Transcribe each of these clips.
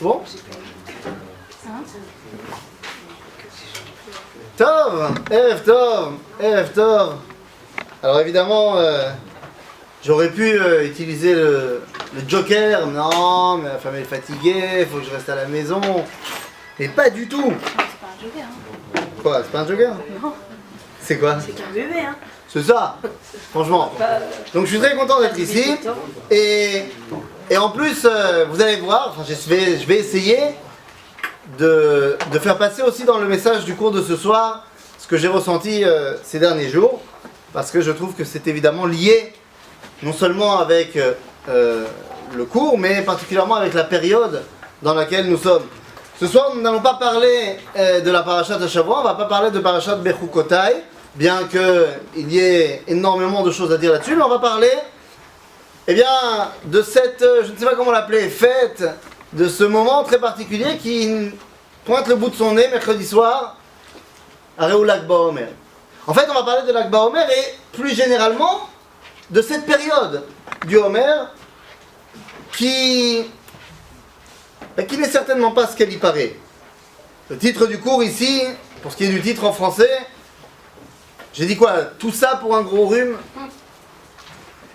Bon. Tov, Erev Tov, Erev Tov. Alors évidemment, j'aurais pu utiliser le joker. Non, mais la femme est fatiguée, il faut que je reste à la maison. Mais pas du tout. C'est pas un joker, hein. Quoi, c'est pas un joker? Non. C'est quoi? C'est qu'un bébé, hein. C'est ça, franchement. Donc je suis très content d'être ici. Et en plus, vous allez voir, enfin, je vais essayer de faire passer aussi dans le message du cours de ce soir ce que j'ai ressenti ces derniers jours. Parce que je trouve que c'est évidemment lié non seulement avec le cours, mais particulièrement avec la période dans laquelle nous sommes. Ce soir, nous n'allons pas parler de la parashat de Shavua, on ne va pas parler de parashat Bechukotai, bien qu'il y ait énormément de choses à dire là-dessus, mais on va parler eh bien, de cette, je ne sais pas comment l'appeler, fête, de ce moment très particulier qui pointe le bout de son nez mercredi soir à Réou Lag Baomer. En fait, on va parler de Lag Baomer et plus généralement de cette période du Homer qui n'est certainement pas ce qu'elle y paraît. Le titre du cours ici, pour ce qui est du titre en français, j'ai dit quoi? Tout ça pour un gros rhume?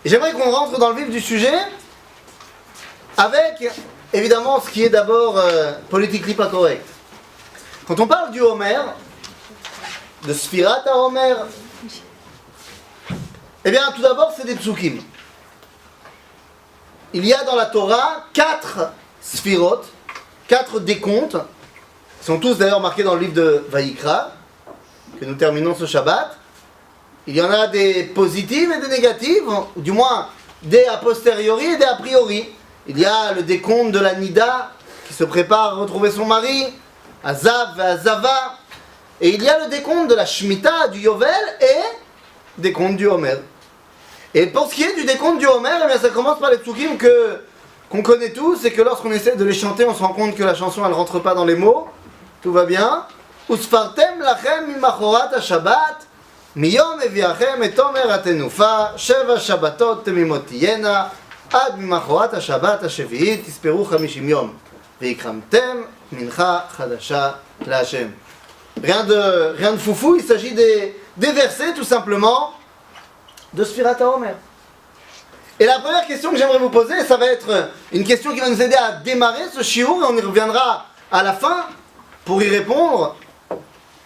Et j'aimerais qu'on rentre dans le vif du sujet avec, évidemment, ce qui est d'abord politiquement pas correct. Quand on parle du Homer, de Sfirat à Homer, eh bien, tout d'abord, c'est des psukim. Il y a dans la Torah 4 Sfirot, 4 décomptes, qui sont tous d'ailleurs marqués dans le livre de Vayikra, que nous terminons ce Shabbat. Il y en a des positives et des négatives, ou du moins des a posteriori et des a priori. Il y a le décompte de la Nida, qui se prépare à retrouver son mari, Azav et Azava, et il y a le décompte de la Shemitah, du Yovel, et décompte du Homer. Et pour ce qui est du décompte du Homer, eh bien, ça commence par les psukim qu'on connaît tous, et que lorsqu'on essaie de les chanter, on se rend compte que la chanson, elle ne rentre pas dans les mots. Tout va bien. Usfartem lachem mimachorat ha-shabbat, miyom eviachem et omer atenufa, sheva shabbatot temimot tiyena, ad mimachorat ha-shabbat ha-shevi'it, tisperu 50 yom, veikramtem mincha chadasha la-Hashem. Rien de foufou, il s'agit des versets, tout simplement, de Sfirat HaOmer. Et la première question que j'aimerais vous poser, ça va être une question qui va nous aider à démarrer ce shiur, et on y reviendra à la fin pour y répondre.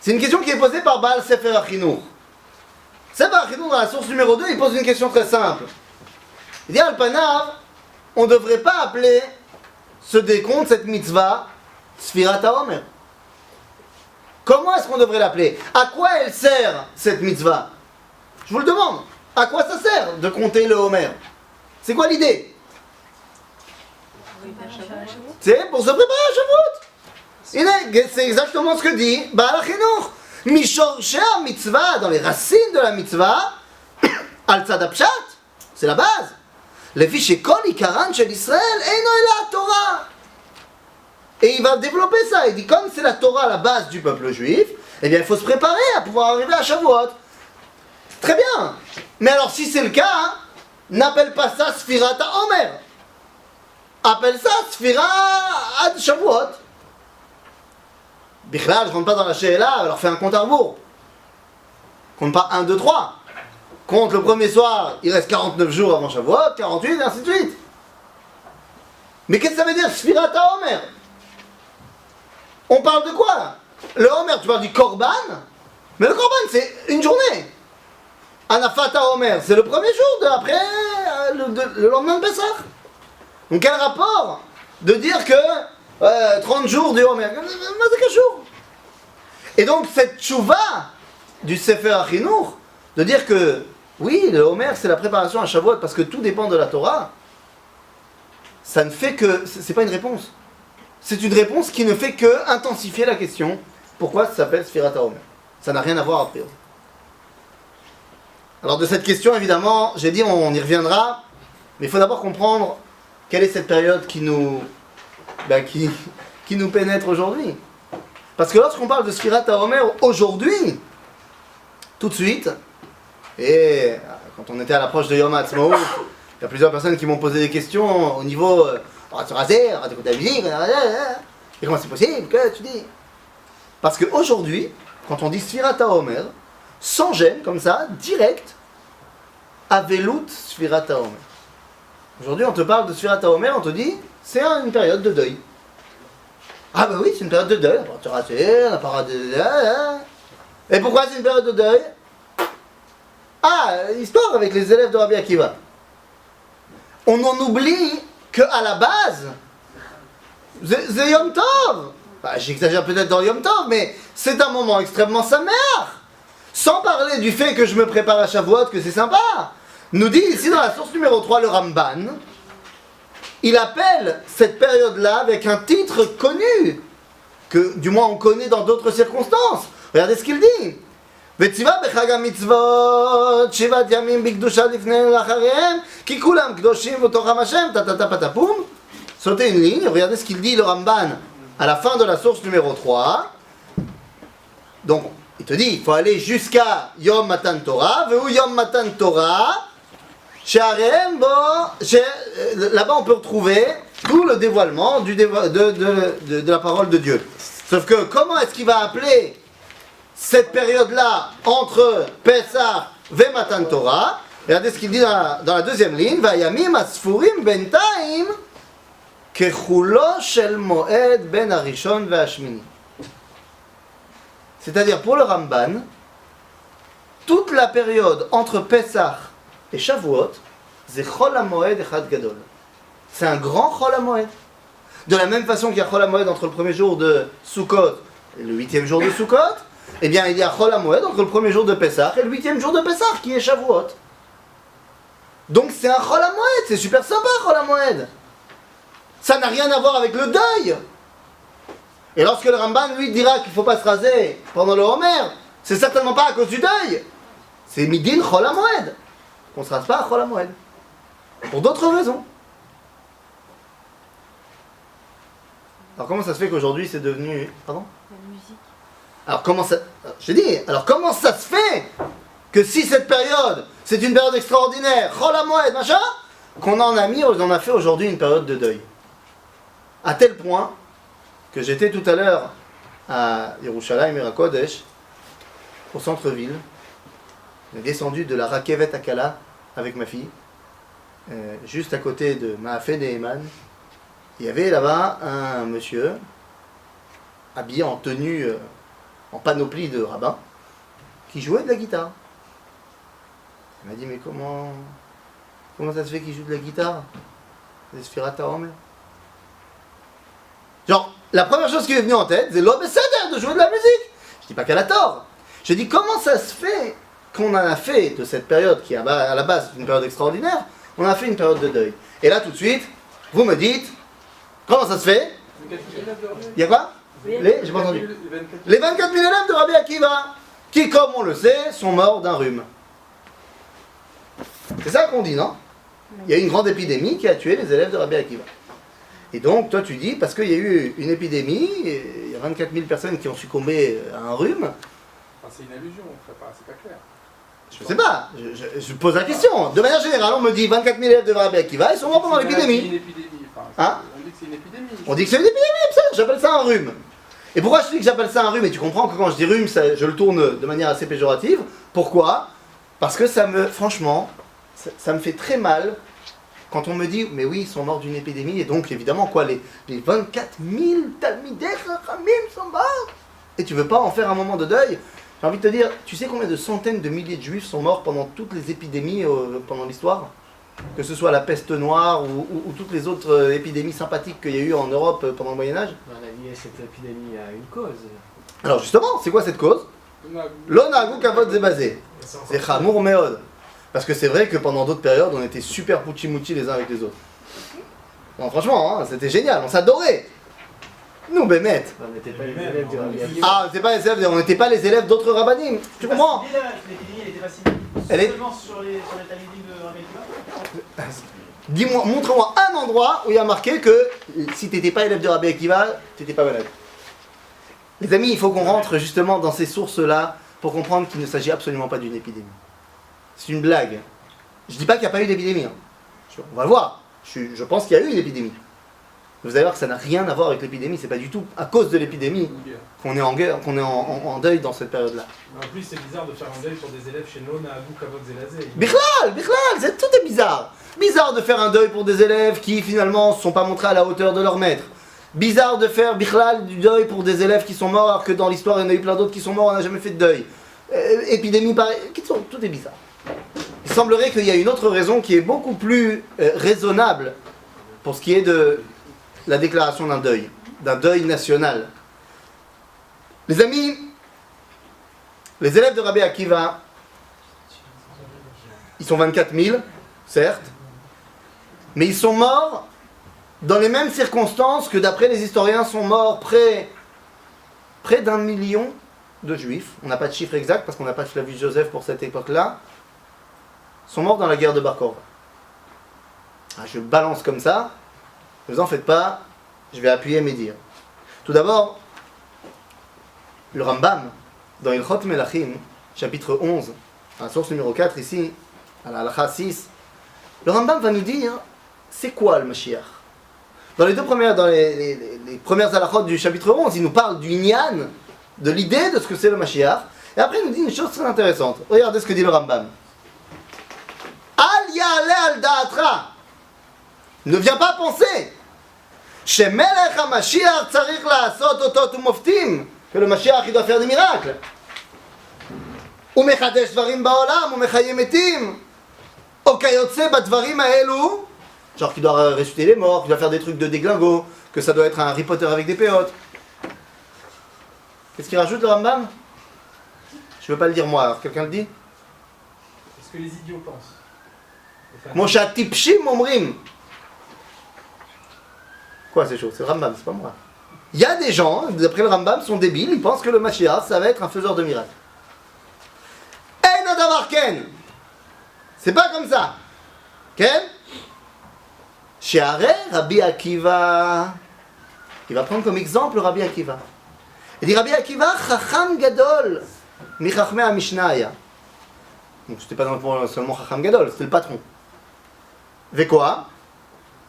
C'est une question qui est posée par Baal Sefer HaChinuch. Sefer HaChinuch, dans la source numéro 2, il pose une question très simple. Il dit, Al-Panav, on ne devrait pas appeler ce décompte, cette mitzvah, Sfirat HaOmer. Comment est-ce qu'on devrait l'appeler? À quoi elle sert, cette mitzvah? Je vous le demande. À quoi ça sert de compter le Homer? C'est quoi l'idée? C'est pour se préparer à Shavuot. C'est exactement ce que dit Baal HaChinuch. Mishorshei mitzvah, dans les racines de la mitzvah, al tzad hapshat, c'est la base. Lefi shekol ikaran shel Israël eino ela Torah. Et il va développer ça. Il dit, comme c'est la Torah la base du peuple juif, eh bien il faut se préparer à pouvoir arriver à Shavuot. Très bien. Mais alors si c'est le cas, hein, n'appelle pas ça Sfirat HaOmer. Appelle ça Sfirat ad Shavuot. Bichlal, je rentre pas dans la She'ela, alors fais un compte à rebours. Compte pas 1, 2, 3. Compte le premier soir, il reste 49 jours avant Shavuot, 48, et ainsi de suite. Mais qu'est-ce que ça veut dire Sfirat HaOmer? On parle de quoi là? Le Homer, tu parles du Korban? Mais le Korban, c'est une journée. Anafat HaOmer, c'est le premier jour après le lendemain de Pessah. Donc quel rapport de dire que 30 jours du Homer? C'est quel jour? Et donc cette tchouva du Sefer HaChinuch, de dire que oui, le Homer c'est la préparation à Shavuot parce que tout dépend de la Torah, ça ne fait que... c'est pas une réponse. C'est une réponse qui ne fait que intensifier la question. Pourquoi ça s'appelle Sfirat HaOmer? Ça n'a rien à voir après. Alors de cette question, évidemment, j'ai dit on y reviendra, mais il faut d'abord comprendre quelle est cette période qui nous pénètre aujourd'hui. Parce que lorsqu'on parle de Sfirat HaOmer aujourd'hui, tout de suite, et quand on était à l'approche de Yom HaAtzmaut, il y a plusieurs personnes qui m'ont posé des questions au niveau on va se raser, on va écouter la musique, et comment c'est possible que tu dis? Parce qu'aujourd'hui, quand on dit Sfirat HaOmer, sans gêne, comme ça, direct, Avelut Sfirat HaOmer. Aujourd'hui, on te parle de Sfirat HaOmer, on te dit, c'est une période de deuil. Ah bah oui, c'est une période de deuil, on va te raser, on n'a pas rasé. Et pourquoi c'est une période de deuil? Ah, histoire avec les élèves de Rabbi Akiva. On en oublie qu'à la base, c'est Yom Tov. Bah, j'exagère peut-être dans Yom Tov, mais c'est un moment extrêmement samer. Sans parler du fait que je me prépare à Shavuot, que c'est sympa. Nous dit ici dans la source numéro 3, le Ramban, il appelle cette période-là avec un titre connu, que du moins on connaît dans d'autres circonstances. Regardez ce qu'il dit. וציווה בחג המצוות 7 ימים בקדושה לפניהם ולאחריהם כי כולם קדושים ותוכם השם טה פטפום. Sautez une ligne, regardez ce qu'il dit le Ramban à la fin de la source numéro 3. Donc il te dit il faut aller jusqu'à Yom Matan Torah, Vehu Yom Matan Torah, She'arehem bo, là-bas on peut retrouver tout le dévoilement de la parole de Dieu. Sauf que comment est-ce qu'il va appeler cette période-là entre Pesach et Matan Torah? Regardez ce qu'il dit dans la deuxième ligne. Vayamim asfurim bentaim kechulo shel moed ben harishon ve'ashmini. C'est-à-dire pour le Ramban, toute la période entre Pesach et Shavuot, c'est Chol HaMoed Echad Gadol. C'est un grand Chol HaMoed. De la même façon qu'il y a Chol HaMoed entre le premier jour de Sukkot et le 8e jour de Sukkot, eh bien il y a Chol HaMoed entre le premier jour de Pesach et le 8e jour de Pesach qui est Shavuot. Donc c'est un Chol HaMoed, c'est super sympa Chol HaMoed. Ça n'a rien à voir avec le deuil. Et lorsque le Ramban lui dira qu'il ne faut pas se raser pendant le Homer, c'est certainement pas à cause du deuil. C'est Midin Chol HaMoed. On ne se rase pas à Chol HaMoed. Pour d'autres raisons. Alors comment ça se fait qu'aujourd'hui c'est devenu... Pardon ? La musique. Alors comment ça... Je dis, alors comment ça se fait que si cette période, c'est une période extraordinaire, Chol HaMoed, machin, qu'on en a fait aujourd'hui une période de deuil. À tel point que j'étais tout à l'heure à Yerushalayim Ira Kodesh, au centre-ville. J'ai descendu de la Rakevet Akala avec ma fille, juste à côté de Maafé Neheman. Il y avait là-bas un monsieur habillé en tenue, en panoplie de rabbin, qui jouait de la guitare. Il m'a dit, mais comment ça se fait qu'il joue de la guitare? C'est Sfirat HaOmer. Genre, la première chose qui m'est venue en tête, c'est l'homme Seder de jouer de la musique. Je dis pas qu'elle a tort. Je dis, comment ça se fait qu'on en a fait de cette période, qui à la base est une période extraordinaire, on a fait une période de deuil. Et là, tout de suite, vous me dites, comment ça se fait? Il y a quoi? J'ai pas entendu. Les 24 000 élèves de Rabbi Akiva, qui, comme on le sait, sont morts d'un rhume. C'est ça qu'on dit, non? Il y a eu une grande épidémie qui a tué les élèves de Rabbi Akiva. Et donc, toi, tu dis, parce qu'il y a eu une épidémie, il y a 24 000 personnes qui ont succombé à un rhume. Enfin, c'est une allusion, c'est pas clair. Je sais pas, je pose la question. De manière générale, on me dit 24 000 élèves de Rabbi Akiva, ils sont morts pendant l'épidémie. C'est une épidémie. Enfin, Hein? on dit que c'est une épidémie. On dit que c'est une épidémie, ça, j'appelle ça un rhume. Et pourquoi je dis que j'appelle ça un rhume? Et tu comprends que quand je dis rhume, je le tourne de manière assez péjorative. Pourquoi? Parce que franchement, ça me fait très mal quand on me dit, mais oui, ils sont morts d'une épidémie, et donc évidemment, quoi, les 24 000 Talmidei Chachamim sont morts. Et tu veux pas en faire un moment de deuil? J'ai envie de te dire, tu sais combien de centaines de milliers de juifs sont morts pendant toutes les épidémies pendant l'histoire? Que ce soit la peste noire ou toutes les autres épidémies sympathiques qu'il y a eu en Europe pendant le Moyen-Âge? On a lié cette épidémie à une cause. Alors justement, c'est quoi cette cause? L'onagou kavod zebazé. C'est chamour meod. Parce que c'est vrai que pendant d'autres périodes, on était super pouchi-mouchi les uns avec les autres. Non, franchement, hein, c'était génial, on s'adorait. Nous, Bémet. On n'était pas les élèves du Rabbi Akiva. Ah, on n'était pas les élèves d'autres rabbinim. Tu comprends? L'épidémie, elle était facile. Elle est... Seulement sur les talmidim de Rabbi Akiva. Dis-moi, montre-moi un endroit où il y a marqué que si t'étais pas élève de Rabbi Akiva, t'étais pas malade. Les amis, il faut qu'on rentre justement dans ces sources-là pour comprendre qu'il ne s'agit absolument pas d'une épidémie. C'est une blague. Je dis pas qu'il n'y a pas eu d'épidémie. Hein. On va le voir. Je pense qu'il y a eu une épidémie. Vous allez voir que ça n'a rien à voir avec l'épidémie, c'est pas du tout à cause de l'épidémie qu'on est en guerre, qu'on est en deuil dans cette période-là. En plus, c'est bizarre de faire un deuil pour des élèves chez Nona, Abou, Kavod, Zelazé. Bichlal, tout est bizarre. Bizarre de faire un deuil pour des élèves qui finalement ne sont pas montrés à la hauteur de leur maître. Bizarre de faire Bichlal du deuil pour des élèves qui sont morts, alors que dans l'histoire il y en a eu plein d'autres qui sont morts, on n'a jamais fait de deuil. Épidémie pareil, tout est bizarre. Il semblerait qu'il y a une autre raison qui est beaucoup plus raisonnable pour ce qui est de la déclaration d'un deuil national. Les amis, les élèves de Rabbi Akiva, ils sont 24 000, certes, mais ils sont morts dans les mêmes circonstances que d'après les historiens sont morts près d'1 million de juifs. On n'a pas de chiffre exact parce qu'on n'a pas de Flavius Joseph pour cette époque-là. Sont morts dans la guerre de Bar Korva. Je balance comme ça, ne vous en faites pas, je vais appuyer mes dires. Tout d'abord, le Rambam, dans Ilchot Melachim, chapitre 11, à la source numéro 4 ici, à la halakha 6, le Rambam va nous dire, c'est quoi le Mashiach? Dans les premières halakhot du chapitre 11, il nous parle du Inyan, de l'idée de ce que c'est le Mashiach, et après il nous dit une chose très intéressante. Regardez ce que dit le Rambam. Al ya'ale al da'atra. Ne viens pas penser shemelech ha-Mashiach tzarich la'asot otot u'moftim, que le Mashiach il doit faire des miracles. U'mechadesh dvarim ba'olam u'mechayeh metim. Okayotze badvarim ha'elu, genre qu'il doit ressusciter les morts, qu'il doit faire des trucs de déglingo, que ça doit être un Harry Potter avec des péotes. Qu'est-ce qu'il rajoute le Rambam? Je veux pas le dire moi, alors quelqu'un le dit? C'est ce que les idiots pensent. Moshe tipshim omrim. Quoi ces choses? C'est le Rambam, c'est pas moi. Il y a des gens, d'après le Rambam, sont débiles, ils pensent que le Mashiach, ça va être un faiseur de miracles. Ein adavar ken. C'est pas comme ça. Ken? She'areh Rabbi Akiva. Il va prendre comme exemple Rabbi Akiva. Il dit Rabbi Akiva, chacham gadol, mi chachmei ha-Mishnah. Donc c'était pas seulement chacham gadol, c'était le patron. Ve quoi?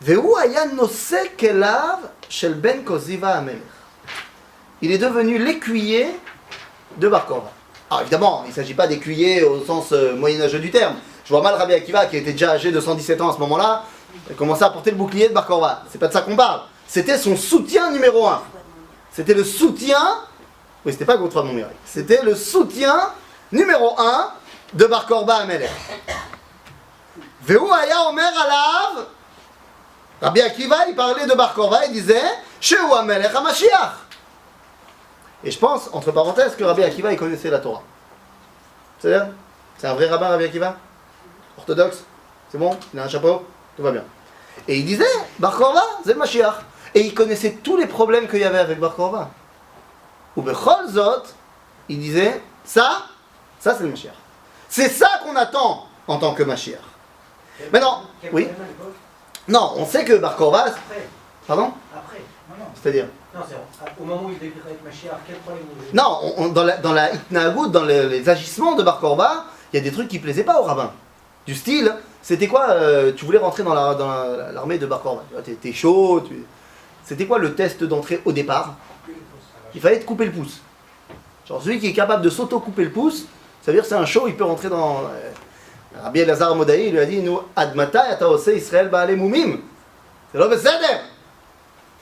Vehu haya nosek elav shel ben Koziva hamelech. Il est devenu l'écuyer de Bar Korva. Alors évidemment, il ne s'agit pas d'écuyer au sens moyenâgeux du terme. Je vois mal Rabbi Akiva, qui était déjà âgé de 117 ans à ce moment-là, commencer à porter le bouclier de Bar Korva. C'est pas de ça qu'on parle. C'était son soutien numéro 1. C'était le soutien, oui c'était pas Godefroy de Montmirail, c'était le soutien numéro 1 de Bar Korva Hamelech. Vehu haya omer alav, Rabbi Akiva il parlait de Bar Korva, il disait Shehu Hamelech HaMashiach. Et je pense, entre parenthèses, que Rabbi Akiva il connaissait la Torah. C'est-à-dire, c'est un vrai rabbin Rabbi Akiva? Orthodoxe? C'est bon? Il a un chapeau? Tout va bien. Et il disait, Bar Korva, c'est le Mashiach. Et il connaissait tous les problèmes qu'il y avait avec Bar Korva. Ou Bechol Zot, il disait, ça c'est le Mashiach. C'est ça qu'on attend en tant que Mashiach. Maintenant, oui? Non, on sait que Bar Korva... Après. Pardon? Après. Non. C'est-à-dire? Non, c'est au moment où il décrit avec Mashiach, quel problème il y a? Non, dans la Itnagout, dans les agissements de Bar Korva, il y a des trucs qui plaisaient pas au rabbin. Du style, c'était quoi? Tu voulais rentrer dans l'armée de Bar Korva. T'es chaud. C'était quoi le test d'entrée au départ? Il fallait te couper le pouce. Genre celui qui est capable de s'auto-couper le pouce, ça veut dire que c'est un chaud, il peut rentrer dans... Rabbi Elazar Modaï lui a dit, nous, Admata yata ose Israël ba'ale mumim. C'est l'homme beseder.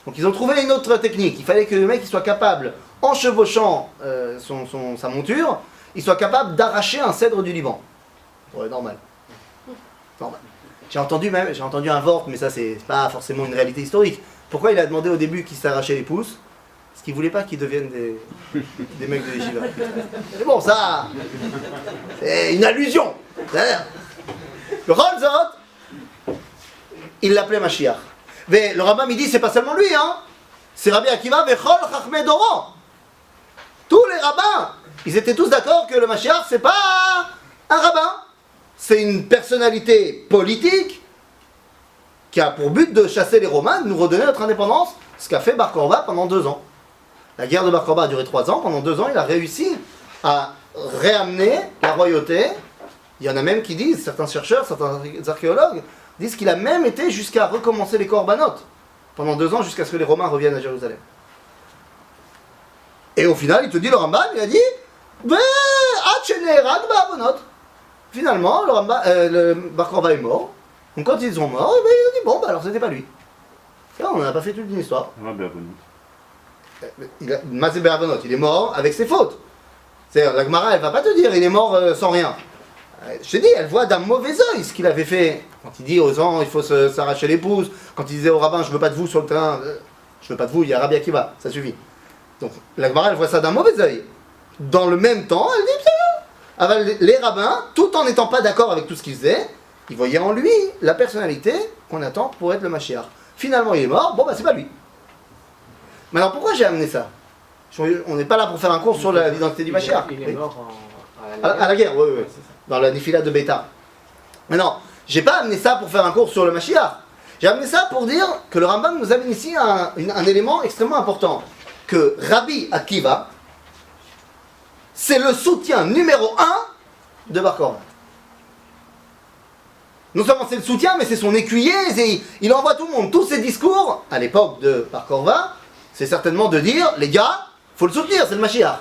Donc ils ont trouvé une autre technique. Il fallait que le mec il soit capable, en chevauchant sa monture, il soit capable d'arracher un cèdre du Liban. Ouais, normal. J'ai entendu un vort, mais ça c'est pas forcément une réalité historique. Pourquoi il a demandé au début qu'il s'arrachait les pouces? Parce qu'il voulait pas qu'ils deviennent des mecs de yeshiva. Mais bon, ça, c'est une allusion. Le Rolzot, il l'appelait Mashiach. Mais le rabbin il dit, c'est pas seulement lui, hein. C'est Rabbi Akiva vechol chachmei doro. Tous les rabbins, ils étaient tous d'accord que le Mashiach, c'est pas un rabbin. C'est une personnalité politique qui a pour but de chasser les Romains, de nous redonner notre indépendance, ce qu'a fait Bar Korva pendant 2 ans. La guerre de Bar Korva a duré 3 ans, pendant 2 ans il a réussi à réamener la royauté. Il y en a même qui disent, certains chercheurs, certains archéologues, disent qu'il a même été jusqu'à recommencer les corbanotes. pendant 2 ans jusqu'à ce que les Romains reviennent à Jérusalem. Et au final, il te dit, le Rambam, il a dit, finalement, le Bar Korva est mort. Donc quand ils sont morts, il a dit, bon, bah alors c'était pas lui. Et on n'a pas fait toute une histoire. Mazé Be'avonot, il est mort avec ses fautes. C'est-à-dire, la Gemara, elle va pas te dire, il est mort sans rien. Je te dis, elle voit d'un mauvais œil ce qu'il avait fait. Quand il dit aux gens, il faut s'arracher les pouces. Quand il disait au rabbin, je veux pas de vous sur le terrain, je veux pas de vous, il y a Rabbi Akiva, ça suffit. Donc, la Gemara, elle voit ça d'un mauvais œil. Dans le même temps, elle dit, les rabbins, tout en n'étant pas d'accord avec tout ce qu'il faisait, ils voyaient en lui la personnalité qu'on attend pour être le Mashiach. Finalement, il est mort, bon, bah, c'est pas lui. Mais alors, pourquoi j'ai amené ça? On n'est pas là pour faire un cours sur l'identité du Mashiach. Il est mort à la guerre, oui. Dans la Nifila de Beta. Mais non, j'ai pas amené ça pour faire un cours sur le Mashiach. J'ai amené ça pour dire que le Rambam nous amène ici un élément extrêmement important. Que Rabbi Akiva, c'est le soutien numéro 1 de Bar Korva. Non seulement c'est le soutien, mais c'est son écuyer, il envoie tout le monde. Tous ses discours, à l'époque de Bar Korva, c'est certainement de dire, les gars, faut le soutenir, c'est le Mashiach.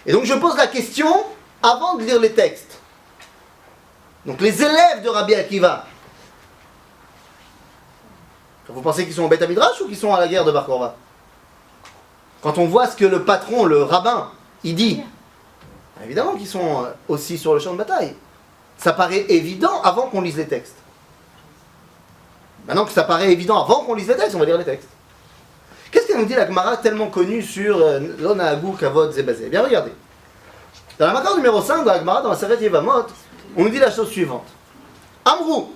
Et donc je pose la question avant de lire les textes. Donc les élèves de Rabbi Akiva, vous pensez qu'ils sont au Beth Midrash ou qu'ils sont à la guerre de Bar Korva? Quand on voit ce que le patron, le rabbin, il dit, évidemment qu'ils sont aussi sur le champ de bataille. Ça paraît évident avant qu'on lise les textes. Maintenant que ça paraît évident avant qu'on lise les textes, on va lire les textes. Qu'est-ce qu'elle nous dit la Gemara tellement connue sur l'Onahagu Kavod Zebazé? Eh bien regardez. Dans la Makar numéro 5 de la Gemara, dans la Seret Yevamot, on nous dit la chose suivante. Amrou,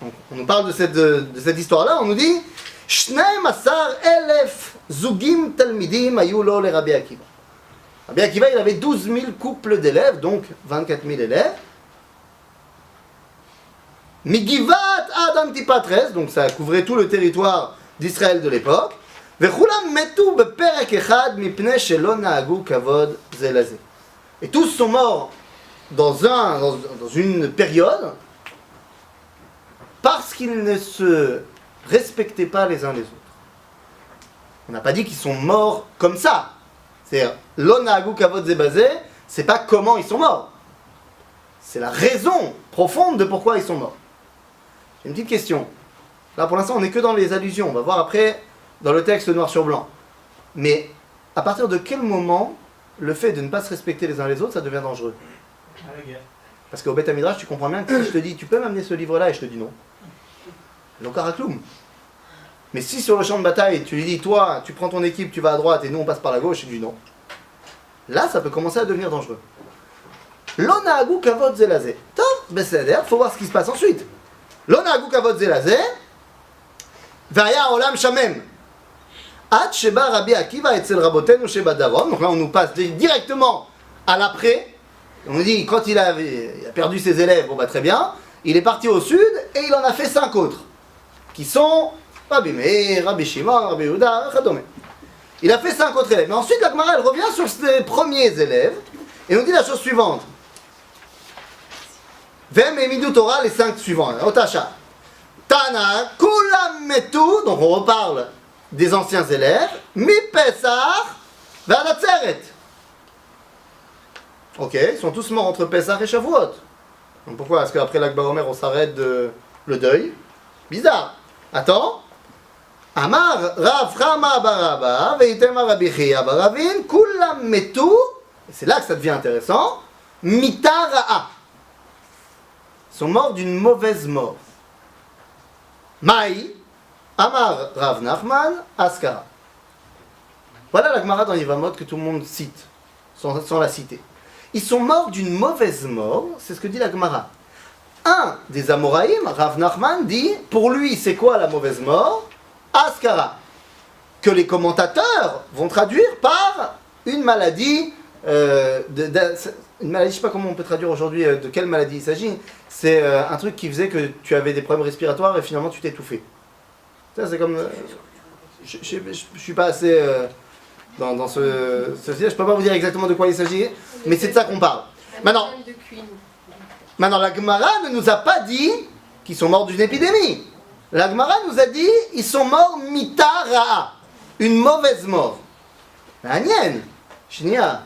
on nous parle de cette histoire-là, on nous dit Shneim Asar Elef Zugim Talmidim Ayulo le Rabbi Akiva. Rabbi Akiva, il avait 12 000 couples d'élèves, donc 24 000 élèves. Migivat ad Antipatres, donc ça couvrait tout le territoire d'Israël de l'époque. Vechulam metu beperek echad mipnei shelo nahagu kavod ze laze. Et tous sont morts dans une période parce qu'ils ne se respectaient pas les uns les autres. On n'a pas dit qu'ils sont morts comme ça. C'est-à-dire, lo nahagu kavod ze bazé, c'est pas comment ils sont morts. C'est la raison profonde de pourquoi ils sont morts. Une petite question. Là, pour l'instant, on n'est que dans les allusions. On va voir après dans le texte noir sur blanc. Mais à partir de quel moment le fait de ne pas se respecter les uns les autres, ça devient dangereux? À la guerre. Parce qu'au Beth Midrash, tu comprends bien que si je te dis, tu peux m'amener ce livre-là, et je te dis non. L'Okarakloum. Mais si sur le champ de bataille, tu lui dis, toi, tu prends ton équipe, tu vas à droite, et nous on passe par la gauche, je dis non. Là, ça peut commencer à devenir dangereux. L'Onahagu Kavod Zelazé. Top, Besséder, faut voir ce qui se passe ensuite. L'Onahagu Kavod Zelazé. Vaya Olam Shamem. Ad Sheba Rabbi Akiva Etzel Rabotenu Sheba Darom. Donc là, on nous passe directement à l'après. On nous dit, quand il a perdu ses élèves, bon bah très bien, il est parti au sud et il en a fait 5 autres. Qui sont Rabbi Meir, Rabbi Shimon, Rabbi Yehuda, Chadome. Il a fait 5 autres élèves. Mais ensuite, la Gemara, elle revient sur ses premiers élèves et nous dit la chose suivante. Vem et Midou Torah, les 5 suivants. Otasha. Tana, Kulam Metu, donc on reparle des anciens élèves, Mi Pesach, Vadatzeret. Ok, ils sont tous morts entre Pesach et Shavuot. Donc pourquoi est-ce qu'après l'Akba Omer on s'arrête de le deuil? Bizarre. Attends. Amar Rav Chama Baraba, Veitema Rabbi Chia Baravin, Kulam Metu, c'est là que ça devient intéressant, Mitara'a. Ils sont morts d'une mauvaise mort. Maï, Amar Rav Nachman, Askara. Voilà la Gemara dans Yevamot que tout le monde cite, sans la citer. Ils sont morts d'une mauvaise mort, c'est ce que dit la Gemara. Un des Amoraïm, Rav Nachman, dit, pour lui, c'est quoi la mauvaise mort? Askara. Que les commentateurs vont traduire par une maladie, une maladie, je ne sais pas comment on peut traduire aujourd'hui de quelle maladie il s'agit. C'est un truc qui faisait que tu avais des problèmes respiratoires et finalement tu t'étouffais. Ça, c'est comme. Je ne suis pas assez dans ce je ne peux pas vous dire exactement de quoi il s'agit, mais c'est de ça qu'on parle. Maintenant, la Gemara ne nous a pas dit qu'ils sont morts d'une épidémie. La Gemara nous a dit, ils sont morts mita ra'a, une mauvaise mort. Agnien, Shnia,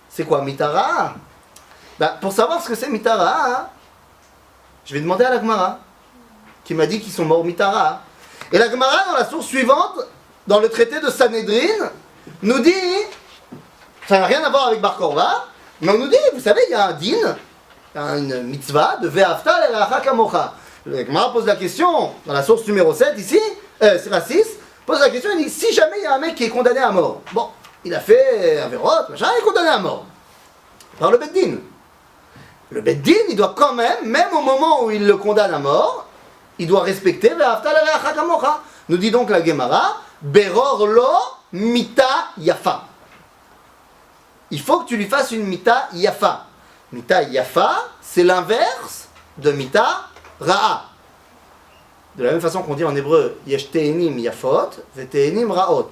c'est quoi mita ra'a? Pour savoir ce que c'est mita ra'a, je vais demander à la Gemara, qui m'a dit qu'ils sont morts mita ra'a. Et la Gemara, dans la source suivante, dans le traité de Sanhedrin, nous dit, ça n'a rien à voir avec Bar Korva, mais on nous dit, vous savez, il y a un din, une mitzvah de Ve'afta l'elacha kamocha. Le Gemara pose la question, dans la source numéro 7 ici, c'est la 6, pose la question, il dit, si jamais il y a un mec qui est condamné à mort, bon, il a fait Averot, machin, il est condamné à mort, par le Beddin. Le Beddin, il doit quand même au moment où il le condamne à mort, il doit respecter Ve'afta l'elacha kamocha. Nous dit donc la Gemara, Beror lo mita yafa. Il faut que tu lui fasses une mita yafa. Mita yafa, c'est l'inverse de mita ra'a. De la même façon qu'on dit en hébreu, yesh te'enim yafot, ve te'enim ra'ot.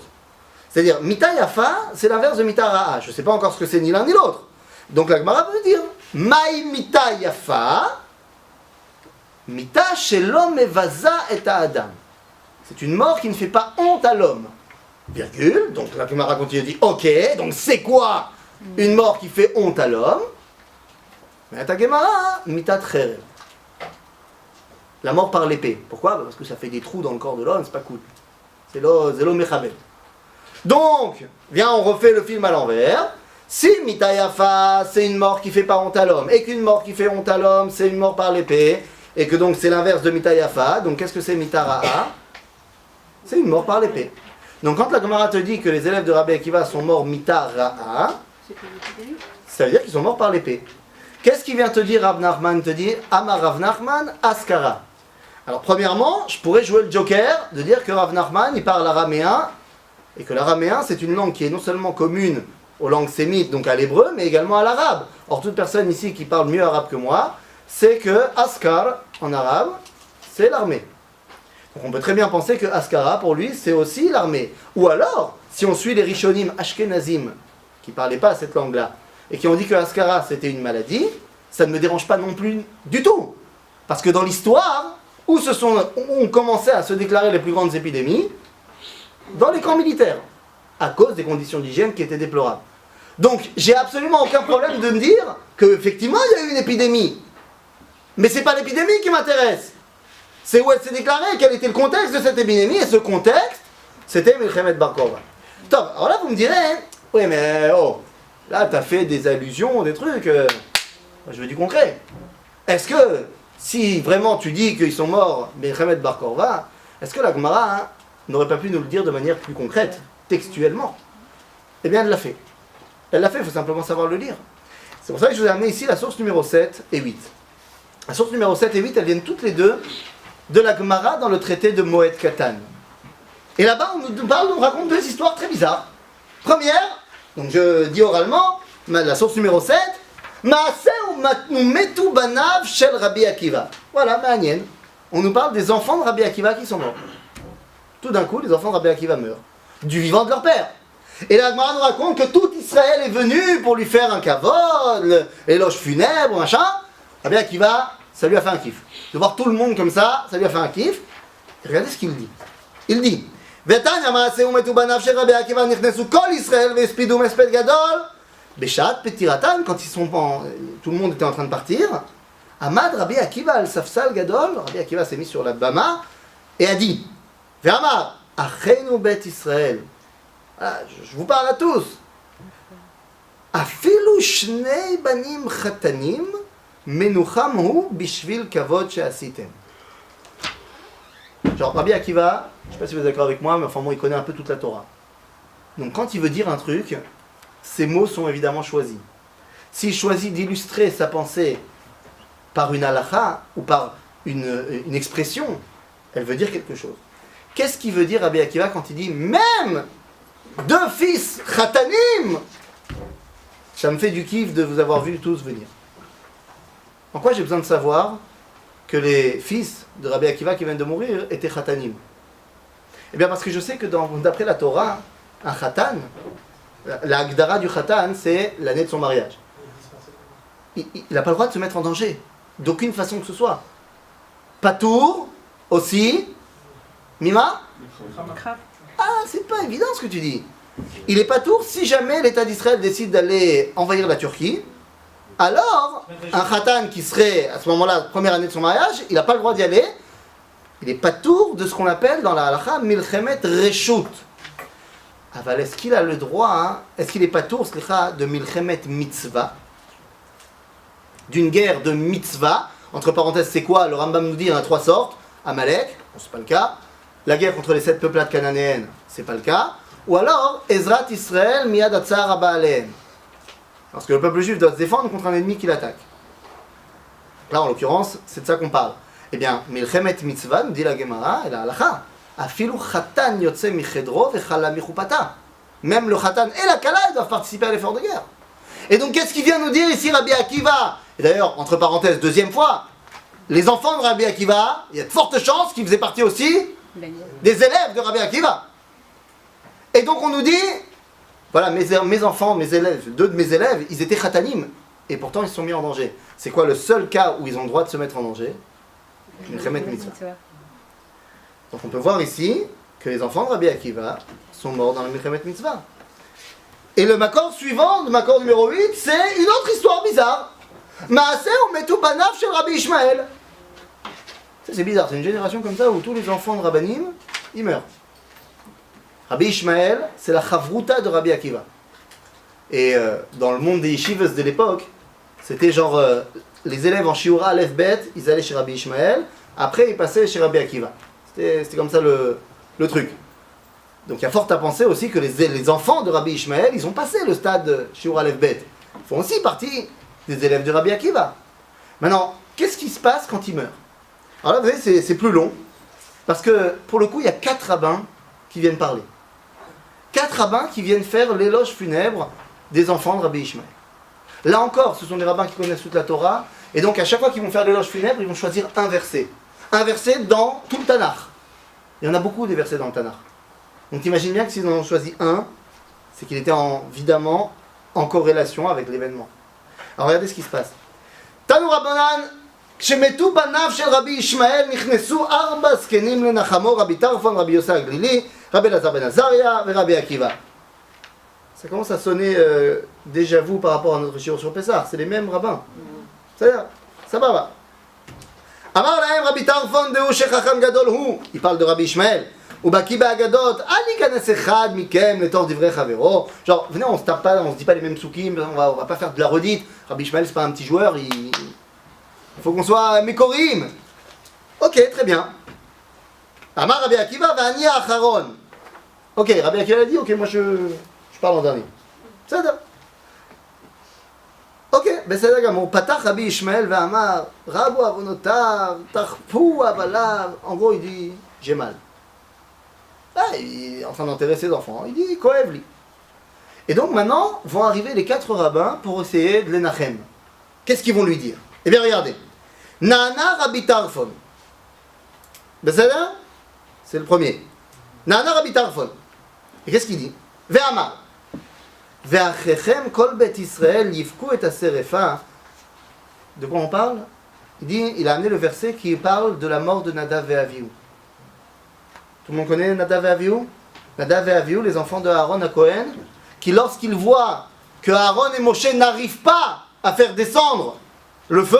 C'est-à-dire, mita yafa, c'est l'inverse de mita ra'a. Je ne sais pas encore ce que c'est ni l'un ni l'autre. Donc la Gemara peut dire, maï mita yafa, mita shelo mevaza et adam. C'est une mort qui ne fait pas honte à l'homme. Virgule, donc la Gemara continue et dit, ok, donc c'est quoi une mort qui fait honte à l'homme? Mais ta Gemara, mitat cherev. La mort par l'épée. Pourquoi? Parce que ça fait des trous dans le corps de l'homme, c'est pas cool. C'est l'homme mechabel. Donc, viens, on refait le film à l'envers. Si mita yafa, c'est une mort qui fait pas honte à l'homme, et qu'une mort qui fait honte à l'homme, c'est une mort par l'épée, et que donc c'est l'inverse de mita yafa, donc qu'est-ce que c'est mita ra'a? C'est une mort par l'épée. Donc quand la Gemara te dit que les élèves de Rabbi Akiva sont morts mita ra'a, ça veut dire qu'ils sont morts par l'épée. Qu'est-ce qui vient te dire Rav Nachman? Te dit Amar Rav Nachman Askara. Alors premièrement, je pourrais jouer le joker de dire que Rav Nachman il parle araméen et que l'araméen c'est une langue qui est non seulement commune aux langues sémites, donc à l'hébreu, mais également à l'arabe. Or toute personne ici qui parle mieux arabe que moi, c'est que Askar en arabe, c'est l'armée. Donc on peut très bien penser que Askara pour lui c'est aussi l'armée. Ou alors, si on suit les Rishonim Ashkenazim qui ne parlaient pas cette langue-là, et qui ont dit que Askara c'était une maladie, ça ne me dérange pas non plus du tout. Parce que dans l'histoire, où ont commencé à se déclarer les plus grandes épidémies, dans les camps militaires, à cause des conditions d'hygiène qui étaient déplorables. Donc j'ai absolument aucun problème de me dire qu'effectivement il y a eu une épidémie. Mais ce n'est pas l'épidémie qui m'intéresse. C'est où elle s'est déclarée, quel était le contexte de cette épidémie, et ce contexte, c'était Milchemet Bar Korva. Top, alors là vous me direz, oui mais oh, là tu as fait des allusions, des trucs, je veux du concret. Est-ce que, si vraiment tu dis qu'ils sont morts, Milchemet Bar Korva, est-ce que la Gemara n'aurait pas pu nous le dire de manière plus concrète, textuellement? Eh bien elle l'a fait. Elle l'a fait, il faut simplement savoir le lire. C'est pour ça que je vous ai amené ici la source numéro 7 et 8. La source numéro 7 et 8, elles viennent toutes les deux de la Gemara dans le traité de Moed Katan. Et là-bas, on nous raconte deux histoires très bizarres. Première, donc je dis oralement, la source numéro 7, Maaseh metu banav shel Rabbi Akiva. Voilà, ma'anien. On nous parle des enfants de Rabbi Akiva qui sont morts. Tout d'un coup, les enfants de Rabbi Akiva meurent. Du vivant de leur père. Et la Gemara nous raconte que tout Israël est venu pour lui faire un kavod, l'éloge funèbre, machin. Rabbi Akiva, ça lui a fait un kiff. De voir tout le monde comme ça lui a fait un kiff. Et regardez ce qu'il dit. Il dit Vetanya Maaseh umetu banav shel Rabbi Akiva nichnesu kol Israël ve'espidou mesped gadol Beshat petiratan, quand tout le monde était en train de partir, Amad Rabbi Akiva al safsal gadol, Rabbi Akiva s'est mis sur la bama et a dit Ve'amar achenu bet Israël. Je vous parle à tous. Afilu shnei banim chatanim menucham hu bishvil kavod she'asitem. Genre Rabbi Akiva, je ne sais pas si vous êtes d'accord avec moi, mais enfin bon, il connaît un peu toute la Torah. Donc quand il veut dire un truc, ses mots sont évidemment choisis. S'il choisit d'illustrer sa pensée par une halakha ou par une expression, elle veut dire quelque chose. Qu'est-ce qu'il veut dire Rabbi Akiva quand il dit même deux fils khatanim? Ça me fait du kiff de vous avoir vu tous venir. En quoi j'ai besoin de savoir que les fils de Rabbi Akiva qui viennent de mourir étaient khatanim? Eh bien parce que je sais que d'après la Torah, un khatan, la Agdara du khatan, c'est l'année de son mariage. Il n'a pas le droit de se mettre en danger, d'aucune façon que ce soit. Patour aussi Mima? Grave. Ah, c'est pas évident ce que tu dis. Il est pas tour si jamais l'État d'Israël décide d'aller envahir la Turquie. Alors, un khatan qui serait à ce moment-là, première année de son mariage, il n'a pas le droit d'y aller. Il n'est pas tour de ce qu'on appelle dans la halakha milchemet reshut. Aval, est-ce qu'il a le droit, hein, est-ce qu'il n'est pas tour, de milchemet mitzvah, d'une guerre de mitzvah? Entre parenthèses, c'est quoi? Le Rambam nous dit qu'il y en a 3 sortes. Amalek, bon, c'est pas le cas. La guerre contre les 7 peuplades cananéennes, c'est pas le cas. Ou alors, Ezrat Israël miyad atzar haba alehem. Parce que le peuple juif doit se défendre contre un ennemi qui l'attaque. Là, en l'occurrence, c'est de ça qu'on parle. Eh bien, milchemet mitzvah, nous dit la Gemara et la halacha. Afilu chatan yotze michedro vechala michupata. Même le khatan et la kala, ils doivent participer à l'effort de guerre. Et donc, qu'est-ce qu'il vient nous dire ici, Rabbi Akiva? Et d'ailleurs, entre parenthèses, deuxième fois, les enfants de Rabbi Akiva, il y a de fortes chances qu'ils faisaient partie aussi des élèves de Rabbi Akiva. Et donc, on nous dit, voilà, mes enfants, mes élèves, 2 de mes élèves, ils étaient khatanim, et pourtant ils se sont mis en danger. C'est quoi le seul cas où ils ont le droit de se mettre en danger? Milchemet mitzvah. Donc on peut voir ici que les enfants de Rabbi Akiva sont morts dans la Milchemet mitzvah. Et le makor suivant, le makor numéro 8, c'est une autre histoire bizarre. Maaseh umetu banav shel Rabbi Ishmael. C'est bizarre, c'est une génération comme ça où tous les enfants de Rabbanim, ils meurent. Rabbi Ishmael, c'est la chavruta de Rabbi Akiva. Et dans le monde des yeshivas de l'époque, c'était genre les élèves en shiura aleph bet, ils allaient chez Rabbi Ishmael, après ils passaient chez Rabbi Akiva. C'était comme ça le truc. Donc il y a fort à penser aussi que les enfants de Rabbi Ishmael, ils ont passé le stade shiura aleph bet. Ils font aussi partie des élèves de Rabbi Akiva. Maintenant, qu'est-ce qui se passe quand ils meurent? Alors là, vous voyez, c'est plus long, parce que pour le coup, il y a 4 rabbins qui viennent parler. 4 rabbins qui viennent faire l'éloge funèbre des enfants de Rabbi Ishmael. Là encore, ce sont des rabbins qui connaissent toute la Torah, et donc à chaque fois qu'ils vont faire l'éloge funèbre, ils vont choisir un verset. Un verset dans tout le Tanakh. Il y en a beaucoup des versets dans le Tanakh. Donc t'imagines bien que s'ils en ont choisi un, c'est qu'il était évidemment en corrélation avec l'événement. Alors regardez ce qui se passe. Tanu Rabbanan, כשמתו בניו של רבי ישמעאל נכנסו 4 זקנים לנחמו, רבי טרפון, רבי יוסי הגלילי, רבי אלעזר בן עזריה ורבי עקיבא. Ça commence à sonner déjà vu par rapport à notre shiur sur Pessah, c'est les mêmes rabbins. C'est-à-dire, ça va. אמר להם רבי טרפון דהו שחכם גדול הוא, il parle de רבי ישמעאל, ובקיא באגדות, אל ייכנס אחד מכם לתוך דברי חברו. Genre, venez, on se tape pas, on se dit pas les mêmes psukim, on va pas faire de la redite. Rabbi Ishmael, c'est pas un petit joueur, il faut qu'on soit mékorim. Ok, très bien. Amar Rabbi Akiva va ani acharon. Ok, Rabbi Akiva a dit, ok, moi je parle en dernier. C'est ça. Ok, בסדר גמור. פתח רבי ישמעאל ואמר, רבו עוונותיו, תכפו עבליו. En gros, il dit, j'ai mal. Là, il est en train d'enterrer ses enfants. Il dit, koev li. Et donc maintenant, vont arriver les 4 rabbins pour essayer de les nachem. Qu'est-ce qu'ils vont lui dire? Eh bien, regardez. Nana Rabbi Tarfon. בסדר? C'est le premier. Nana Rabbi Tarfon. Et qu'est-ce qu'il dit? Ve'amar. Ve'achechem kol bet Israël yifku et aserefa. De quoi on parle? Il dit, il a amené le verset qui parle de la mort de Nadav et Avihu. Tout le monde connaît Nadav et Avihu? Nadav et Avihu, les enfants de Aaron à Cohen, qui lorsqu'ils voient que Aaron et Moshe n'arrivent pas à faire descendre le feu,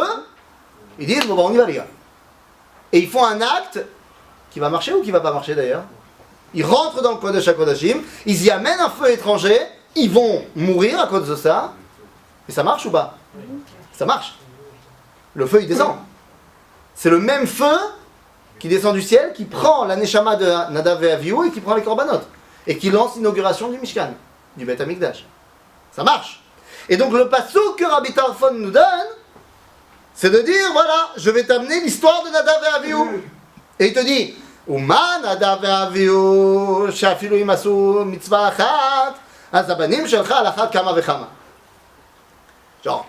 ils disent, bon, on y va les gars. Et ils font un acte qui va marcher ou qui va pas marcher d'ailleurs. Ils rentrent dans le Kodesh HaKodashim, ils y amènent un feu étranger, ils vont mourir à cause de ça. Et ça marche ou pas? Ça marche. Le feu il descend. C'est le même feu qui descend du ciel, qui prend la neshama de Nadav et Avihu et qui prend les korbanot. Et qui lance l'inauguration du Mishkan, du Beth Amikdash. Ça marche. Et donc le passouk que Rabbi Tarfon nous donne, c'est de dire, voilà, je vais t'amener l'histoire de Nadav et Avihu. Et il te dit, Uma Nadav et Avihu, she'afilu im asu mitzvah achat, az habanim shelcha al achat kama vechama. Genre,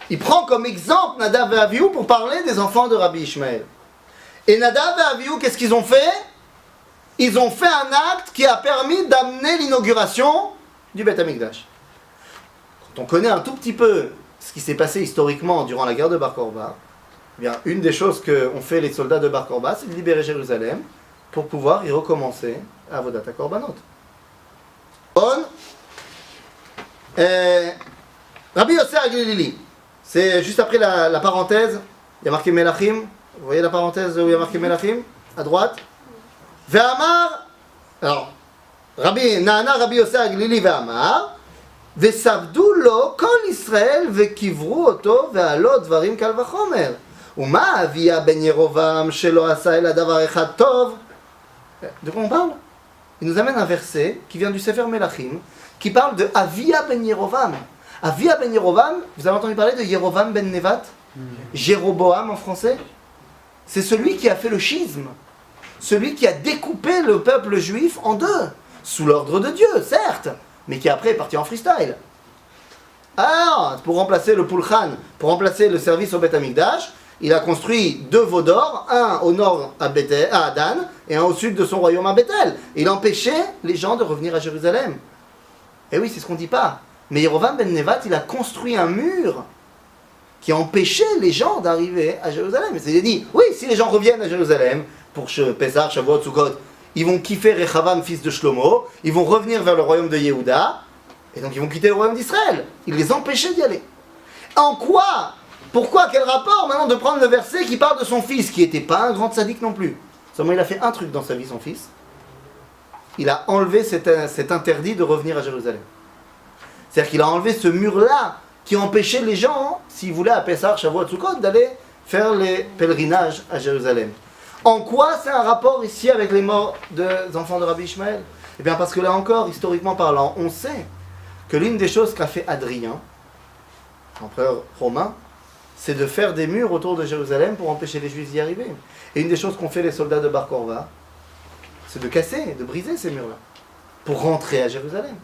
il prend comme exemple Nadav et Avihu pour parler des enfants de Rabbi Ishmael. Et Nadav et Avihu, qu'est-ce qu'ils ont fait? Ils ont fait un acte qui a permis d'amener l'inauguration du Beth Amikdash. Quand on connaît un tout petit peu ce qui s'est passé historiquement durant la guerre de Bar Korba, eh bien, une des choses qu'ont fait les soldats de Bar Korba, c'est de libérer Jérusalem pour pouvoir y recommencer à Avodat HaKorbanot. Bon. Rabbi Yossé Aglilili, c'est juste après la parenthèse, il y a marqué Melachim, vous voyez la parenthèse où il y a marqué Melachim, à droite. Ve'amar, alors, Na'ana Rabbi Yossé Aglili ve'amar, ve'savdu lo kol Israël ve'kivru oto ve'alo dvarim kal vachomer. Uma avia ben Yerovam shelo asa el adavar echad tov. De quoi on parle? Il nous amène un verset qui vient du Sefer Melachim, qui parle de Avia ben Yerovam. Avia ben Yerovam, vous avez entendu parler de Yerovam ben Nevat? Jéroboam en français? C'est celui qui a fait le schisme, celui qui a découpé le peuple juif en deux, sous l'ordre de Dieu, certes, mais qui après est parti en freestyle. Alors, pour remplacer le Pulchan, pour remplacer le service au Beth Amikdash, il a construit 2 veaux d'or, un au nord à Dan et un au sud de son royaume à Bethel. Il empêchait les gens de revenir à Jérusalem. Et oui, c'est ce qu'on ne dit pas. Mais Yerovam ben Nevat, il a construit un mur qui empêchait les gens d'arriver à Jérusalem. Et il a dit, oui, si les gens reviennent à Jérusalem, pour Pessah, Shavuot, Sukkot, ils vont kiffer Rechavam, fils de Shlomo, ils vont revenir vers le royaume de Yehuda, et donc ils vont quitter le royaume d'Israël. Il les empêchait d'y aller. En quoi? Pourquoi? Quel rapport maintenant de prendre le verset qui parle de son fils, qui n'était pas un grand sadique non plus? Seulement il a fait un truc dans sa vie, son fils. Il a enlevé cet interdit de revenir à Jérusalem. C'est-à-dire qu'il a enlevé ce mur-là qui empêchait les gens, s'ils voulaient à Pessah, Shavuot, Sukkot, d'aller faire les pèlerinages à Jérusalem. En quoi c'est un rapport ici avec les morts des enfants de Rabbi Ishmael? Eh bien parce que là encore, historiquement parlant, on sait que l'une des choses qu'a fait Adrien, empereur romain, c'est de faire des murs autour de Jérusalem pour empêcher les Juifs d'y arriver. Et une des choses qu'ont fait les soldats de Bar Korva, c'est de casser, de briser ces murs-là, pour rentrer à Jérusalem.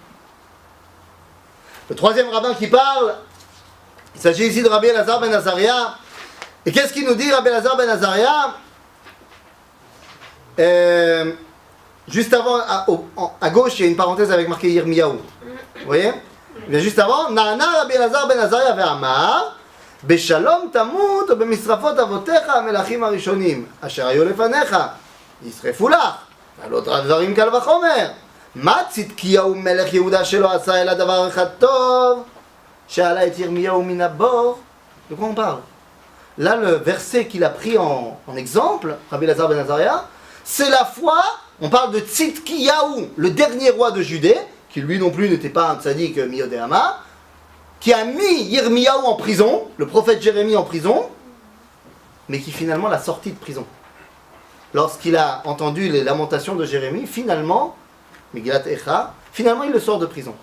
Le troisième rabbin qui parle, il s'agit ici de Rabbi Elazar ben Azaria. Et qu'est-ce qu'il nous dit, Rabbi Elazar ben Azaria? Juste avant, à gauche, il y a une parenthèse avec marqué Yirmiyahu. Vous voyez? Mais juste avant, Na'ana Rabbi Elazar ben Azaria ve'amar, בשלום תמות או במשרפות אבותיך המלכים הראשונים אשר היו לפניך ישרפו לך ועל עוד דברים קל וחומר מה צדקיהו מלך יהודה שלא עשה אלא דבר אחד טוב שאלה את ירמיהו מן הבור. De quoi on parle? Là le verset qu'il a pris en exemple, Rabbi Elazar ben Azaria, c'est la foi. On parle de Tzidkiyahu, le dernier roi de Judée, qui lui non plus n'était pas un tzaddik mi-odéama, qui a mis Yirmiyahu en prison, le prophète Jérémie en prison, mais qui finalement l'a sorti de prison. Lorsqu'il a entendu les lamentations de Jérémie, finalement, Megillat Echa, finalement il le sort de prison.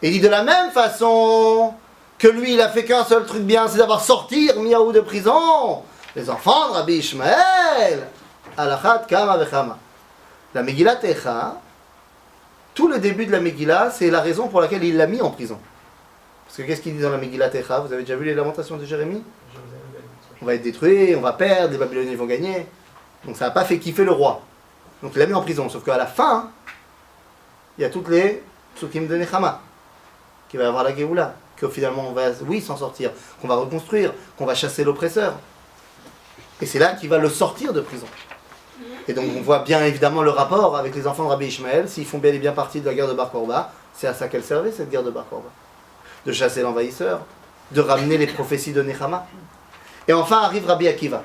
Et il dit de la même façon que lui, il a fait qu'un seul truc bien, c'est d'avoir sorti Yirmiyahu de prison. Les enfants de Rabbi Ishmael, Alachat Kama Vechama. La Megillat Echa, tout le début de la Megillah, c'est la raison pour laquelle il l'a mis en prison. Parce que qu'est-ce qu'il dit dans la Megillah Techa? Vous avez déjà vu les lamentations de Jérémie? On va être détruit, on va perdre, les Babyloniens vont gagner. Donc ça n'a pas fait kiffer le roi. Donc il l'a mis en prison. Sauf qu'à la fin, il y a toutes les psukim de Nechama, qui va y avoir la Géoula, que finalement on va, oui, s'en sortir, qu'on va reconstruire, qu'on va chasser l'oppresseur. Et c'est là qu'il va le sortir de prison. Et donc on voit bien évidemment le rapport avec les enfants de Rabbi Ishmael. S'ils font bel et bien partie de la guerre de Bar Korba, c'est à ça qu'elle servait, cette guerre de Bar Korba. De chasser l'envahisseur, de ramener les prophéties de Nechama. Et enfin arrive Rabbi Akiva.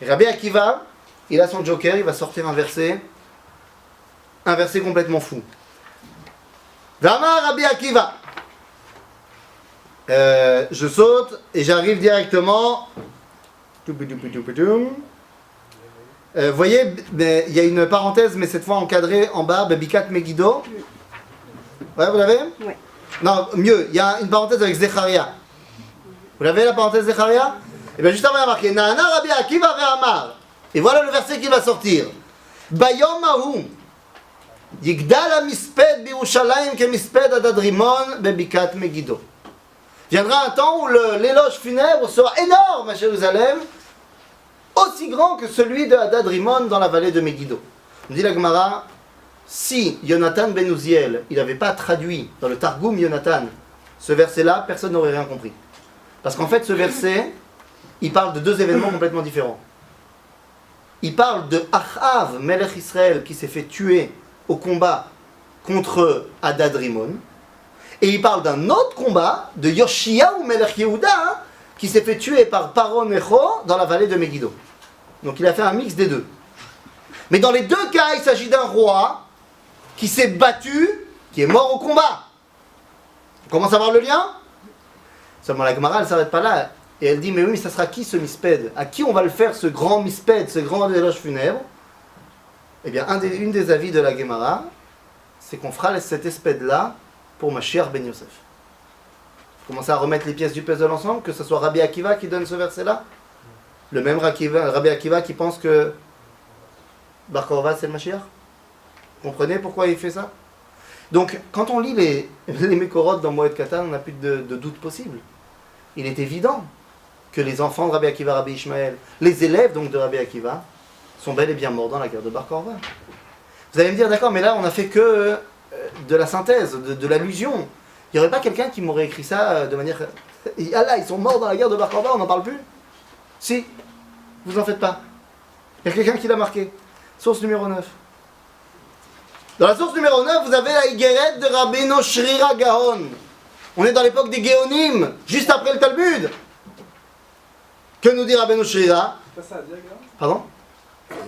Et Rabbi Akiva, il a son joker, il va sortir un verset complètement fou. Vama Rabbi Akiva. Je saute et j'arrive directement. Vous voyez, il y a une parenthèse, mais cette fois encadrée en bas, Bikat Megiddo. Ouais, vous l'avez? Oui. Non, mieux, il y a une parenthèse avec Zecharia. Vous l'avez la parenthèse Zecharia? Et bien juste avant, il y a marqué Na'ana Rabbi Akiva ve'amar. Et voilà le verset qui va sortir. Bayom ahu yigdal hamisped b'Yerushalayim kemisped Hadad Rimon bebikat Megiddo. Viendra un temps où l'éloge funèbre sera énorme à Jérusalem, aussi grand que celui de Hadad Rimon dans la vallée de Megiddo. On dit la Gemara, si Yonatan ben Uziel, il n'avait pas traduit dans le Targum Yonatan ce verset-là, personne n'aurait rien compris. Parce qu'en fait, ce verset, il parle de deux événements complètement différents. il parle de Achav, Melech Israël, qui s'est fait tuer au combat contre Hadad Rimon. Et il parle d'un autre combat de Yoshiyahu Melech Yehuda, hein, qui s'est fait tuer par Paro Necho dans la vallée de Megiddo. Donc il a fait un mix des deux. Mais dans les deux cas, il s'agit d'un roi qui s'est battu, qui est mort au combat. On commence à voir le lien? Seulement la Gemara, elle ne s'arrête pas là. Et elle dit, mais oui, mais ça sera qui ce misped? À qui on va le faire, ce grand misped, ce grand éloge funèbre? Eh bien, une des avis de la Gemara, c'est qu'on fera cet espède-là pour Mashiach ben Yosef. Commencer à remettre les pièces du puzzle ensemble, que ce soit Rabbi Akiva qui donne ce verset-là, le même Rabbi Akiva qui pense que Bar Korva c'est le Mashiach. Vous comprenez pourquoi il fait ça? Donc, quand on lit les Mekorot dans Moed Katan, on n'a plus de doute possible. Il est évident que les enfants de Rabbi Akiva, Rabbi Ishmael, les élèves donc de Rabbi Akiva, sont bel et bien morts dans la guerre de Bar Korva. Vous allez me dire, d'accord, mais là on a fait que de la synthèse, de l'allusion. Il n'y aurait pas quelqu'un qui m'aurait écrit ça de manière... Ah là, ils sont morts dans la guerre de Bar Korva, on n'en parle plus? Si, vous en faites pas. Il y a quelqu'un qui l'a marqué. Source numéro 9. Dans la source numéro 9, vous avez la Higueret de Rabbeinu Shrira Gaon. On est dans l'époque des Géonim, juste après le Talmud. Que nous dit Rabbeinu Shrira? C'est pas ça, Diagon? Pardon?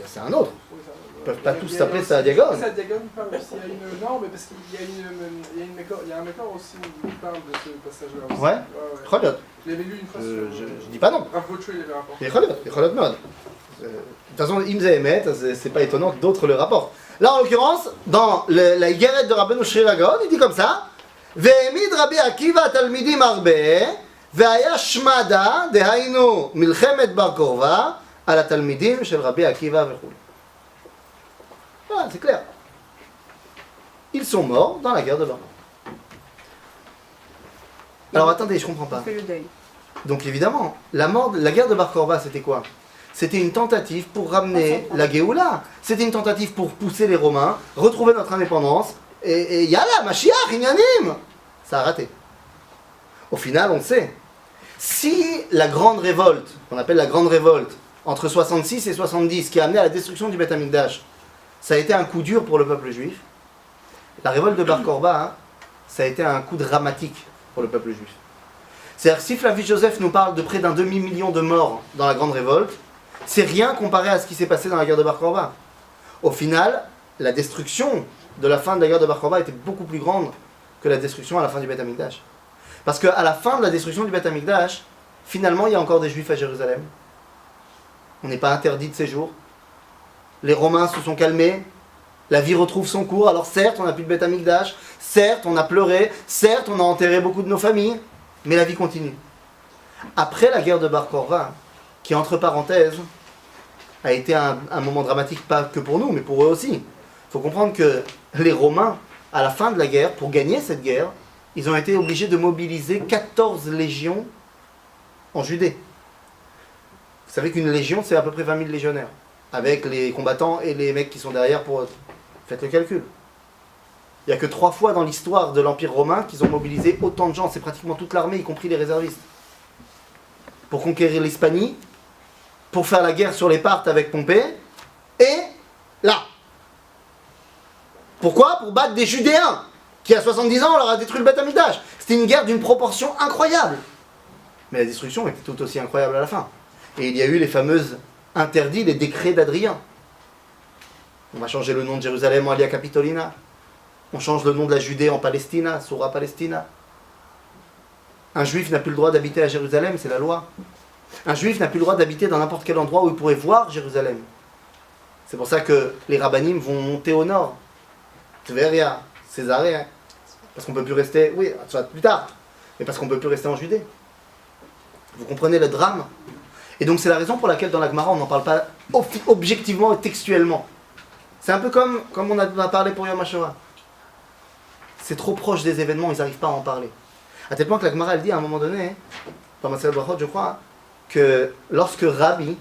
C'est un autre. Oui, ça, Ils ne peuvent pas tous s'appeler ça à Diagon. Ça, Diagon parle aussi. Il y a une... Non, mais parce qu'il y a un mécor aussi qui parle de ce passage-là aussi. Ouais. Cholot. Je l'avais lu une fois Je dis pas non. Rav Bocho, il avait rapporté. Mais Cholot Mod. De toute façon, Imza Emet, c'est pas étonnant que d'autres le rapportent. Là, en l'occurrence, dans la Higueret de Rabbeinu Shrira Gaon, il dit comme ça: Ve'emid Rabbi Akiva talmidim arbe, ve'aya shmada dehainu milchemet bar korva à la talmidim shel Rabbi Akiva ve'chul. Voilà, c'est clair. Ils sont morts dans la guerre de Bar Korva. Alors attendez, je comprends pas. On fait le deuil. Donc évidemment, la guerre de Bar Korva, c'était quoi? C'était une tentative pour ramener la Géoula. C'était une tentative pour pousser les Romains, retrouver notre indépendance, et yalla, Mashiach, Inyanim. Ça a raté. Au final, on sait. Si la grande révolte, qu'on appelle la grande révolte, entre 66 et 70, qui a amené à la destruction du Beth Amikdash, ça a été un coup dur pour le peuple juif. La révolte de Bar Korba, hein, ça a été un coup dramatique pour le peuple juif. C'est-à-dire que si Flavius Joseph nous parle de près d'un demi-million de morts dans la grande révolte, c'est rien comparé à ce qui s'est passé dans la guerre de Bar Korba. Au final, la destruction de la fin de la guerre de Bar Korba était beaucoup plus grande que la destruction à la fin du Beth Amikdash. Parce qu'à la fin de la destruction du Beth Amikdash, finalement, il y a encore des Juifs à Jérusalem. On n'est pas interdit de séjour. Les Romains se sont calmés. La vie retrouve son cours. Alors certes, on n'a plus de Beth Amikdash. Certes, on a pleuré. Certes, on a enterré beaucoup de nos familles. Mais la vie continue. Après la guerre de Bar Korva, qui entre parenthèses a été un moment dramatique, pas que pour nous, mais pour eux aussi. Il faut comprendre que les Romains, à la fin de la guerre, pour gagner cette guerre, ils ont été obligés de mobiliser 14 légions en Judée. Vous savez qu'une légion, c'est à peu près 20 000 légionnaires, avec les combattants et les mecs qui sont derrière pour... Faites le calcul. Il n'y a que 3 fois dans l'histoire de l'Empire romain qu'ils ont mobilisé autant de gens, c'est pratiquement toute l'armée, y compris les réservistes. Pour conquérir l'Hispanie, pour faire la guerre sur les Parthes avec Pompée, et là. Pourquoi? Pour battre des Judéens, qui à 70 ans leur a détruit le Beth Amikdash. C'était une guerre d'une proportion incroyable. Mais la destruction était tout aussi incroyable à la fin. Et il y a eu les fameuses interdits, les décrets d'Adrien. On va changer le nom de Jérusalem en Alia Capitolina. On change le nom de la Judée en Palestina, Sura Palestina. Un juif n'a plus le droit d'habiter à Jérusalem, c'est la loi. Un juif n'a plus le droit d'habiter dans n'importe quel endroit où il pourrait voir Jérusalem. C'est pour ça que les rabbinim vont monter au nord. Tveria, Césarée. Parce qu'on ne peut plus rester, oui, soit plus tard, mais parce qu'on ne peut plus rester en Judée. Vous comprenez le drame? Et donc c'est la raison pour laquelle dans la Gemara on n'en parle pas objectivement et textuellement. C'est un peu comme on a parlé pour Yom HaShoah. C'est trop proche des événements, ils n'arrivent pas à en parler. À tel point que la Gemara elle dit à un moment donné, dans Maseret Brachot je crois, que lorsque Rabbi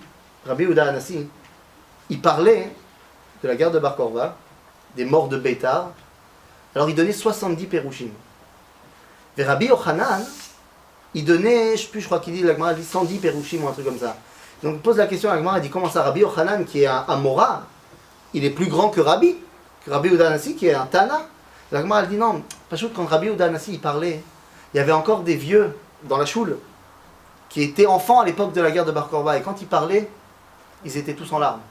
Yehuda Hanassi, il parlait de la guerre de Bar Korva, des morts de Beitar, alors il donnait 70 Pérouchim. Et Rabbi Yochanan, il donnait, je crois qu'il dit, la Gemara dit 110 Pérouchim ou un truc comme ça. Donc il pose la question à Agmara, il dit comment ça, Rabbi Yochanan qui est un Amora, il est plus grand que Rabbi Yehuda Hanassi qui est un Tana. L'Agmara elle dit non, pas chaud, quand Rabbi Yehuda Hanassi il parlait, il y avait encore des vieux dans la choule qui étaient enfants à l'époque de la guerre de Bar Korba, et quand il parlait, ils étaient tous en larmes.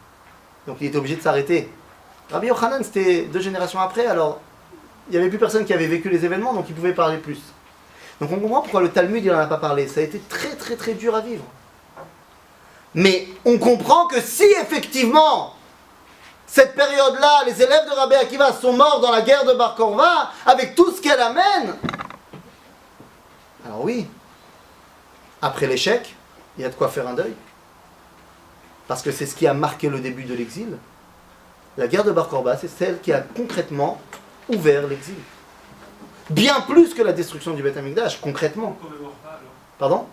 Donc il était obligé de s'arrêter. Rabbi Yochanan c'était 2 générations après, alors il n'y avait plus personne qui avait vécu les événements, donc il pouvait parler plus. Donc on comprend pourquoi le Talmud il n'en a pas parlé, ça a été très très très dur à vivre. Mais on comprend que si effectivement, cette période-là, les élèves de Rabbi Akiva sont morts dans la guerre de Bar Korva, avec tout ce qu'elle amène, alors oui, après l'échec, il y a de quoi faire un deuil. Parce que c'est ce qui a marqué le début de l'exil. La guerre de Bar Korba, c'est celle qui a concrètement ouvert l'exil. Bien plus que la destruction du Beth Amikdash, concrètement. Pardon ?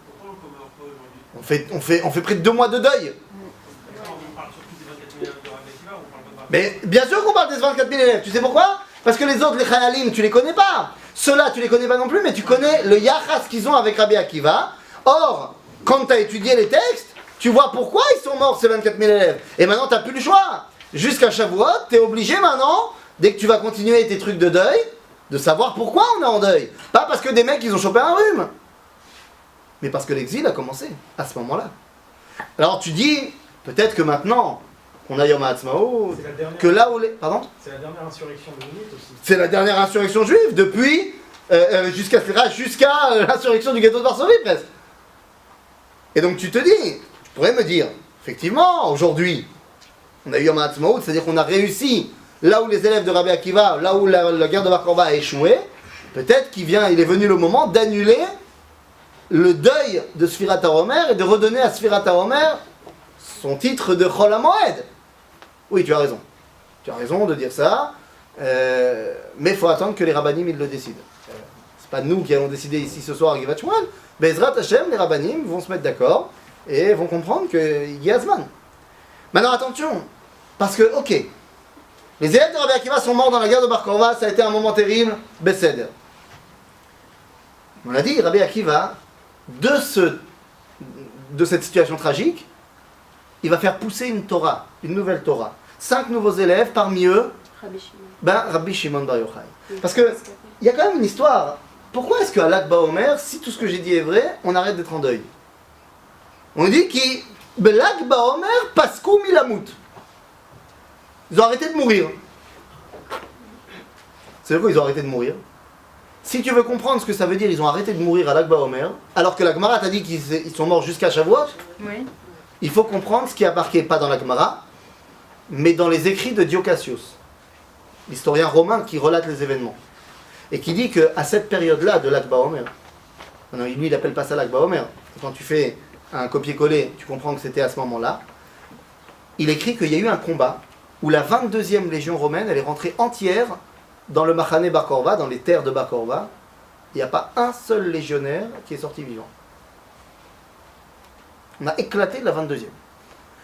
On fait près de 2 mois de deuil. Mais bien sûr qu'on parle des 24 000 élèves. Tu sais pourquoi ? Parce que les autres, les Chayalim, tu les connais pas. Ceux-là, tu les connais pas non plus, mais tu connais le yachas qu'ils ont avec Rabbi Akiva. Or, quand tu as étudié les textes, tu vois pourquoi ils sont morts ces 24 000 élèves. Et maintenant, tu n'as plus le choix. Jusqu'à Shavuot, tu es obligé maintenant, dès que tu vas continuer tes trucs de deuil, de savoir pourquoi on est en deuil. Pas parce que des mecs, ils ont chopé un rhume. Mais parce que l'exil a commencé à ce moment-là. Alors tu dis, peut-être que maintenant, qu'on a Yom HaAtzmaut, que là où les... Pardon ? C'est la dernière insurrection de Minute aussi. C'est la dernière insurrection juive depuis, jusqu'à l'insurrection du ghetto de Varsovie presque. Et donc tu te dis, tu pourrais me dire, effectivement, aujourd'hui, on a eu Yom HaAtzmaut, c'est-à-dire qu'on a réussi là où les élèves de Rabbi Akiva, là où la guerre de Bar Korba a échoué, peut-être il est venu le moment d'annuler le deuil de Sfirat HaOmer et de redonner à Sfirat HaOmer son titre de Chol HaMoed. Oui, tu as raison. Tu as raison de dire ça, mais il faut attendre que les rabbanim ils le décident. C'est pas nous qui allons décider ici ce soir à Givat Shmuel. Bezrat Hashem, les rabbanim vont se mettre d'accord et vont comprendre qu'il y a Zman. Maintenant attention, parce que, ok, les élèves de Rabbi Akiva sont morts dans la guerre de Bar Korva, ça a été un moment terrible, Besséder. On l'a dit, Rabbi Akiva, de cette situation tragique, il va faire pousser une Torah, une nouvelle Torah. 5 nouveaux élèves, parmi eux, Rabbi Shimon Bar Yochai. Parce que, il y a quand même une histoire. Pourquoi est-ce qu'à Lag BaOmer, si tout ce que j'ai dit est vrai, on arrête d'être en deuil? On dit qu'il Lag BaOmer paskou milamut. Ils ont arrêté de mourir. C'est quoi ils ont arrêté de mourir? Si tu veux comprendre ce que ça veut dire, ils ont arrêté de mourir à Lag BaOmer, alors que la Gemara t'a dit qu'ils sont morts jusqu'à Shavuot. Oui. Il faut comprendre ce qui a marqué, pas dans la Gemara, mais dans les écrits de Dio Cassius, l'historien romain qui relate les événements, et qui dit qu'à cette période-là de Lag BaOmer, lui il appelle pas ça Lag BaOmer, quand tu fais un copier-coller, tu comprends que c'était à ce moment-là, il écrit qu'il y a eu un combat où la 22e légion romaine, elle est rentrée entière dans le Machane Bar Korva, dans les terres de Bar Korva. Il n'y a pas un seul légionnaire qui est sorti vivant. On a éclaté la 22e.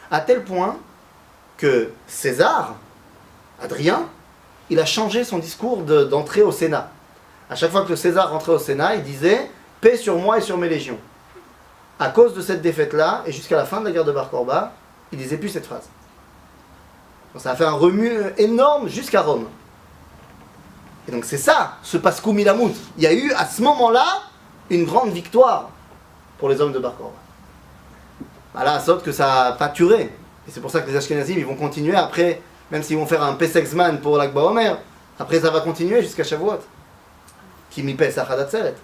À tel point que César, Adrien, il a changé son discours d'entrée au Sénat. À chaque fois que le César rentrait au Sénat, il disait « Paix sur moi et sur mes légions ». À cause de cette défaite-là, et jusqu'à la fin de la guerre de Bar Korba, il disait plus cette phrase. Donc ça a fait un remue énorme jusqu'à Rome. Et donc c'est ça, ce Paskou Milamut. Il y a eu à ce moment-là une grande victoire pour les hommes de Bar Korba. Voilà, sauf que ça n'a pas duré. Et c'est pour ça que les Ashkenazim ils vont continuer après, même s'ils vont faire un Pesach Zman pour Lag BaOmer, après ça va continuer jusqu'à Shavuot. Qui mi Pesach Ad Atzeret.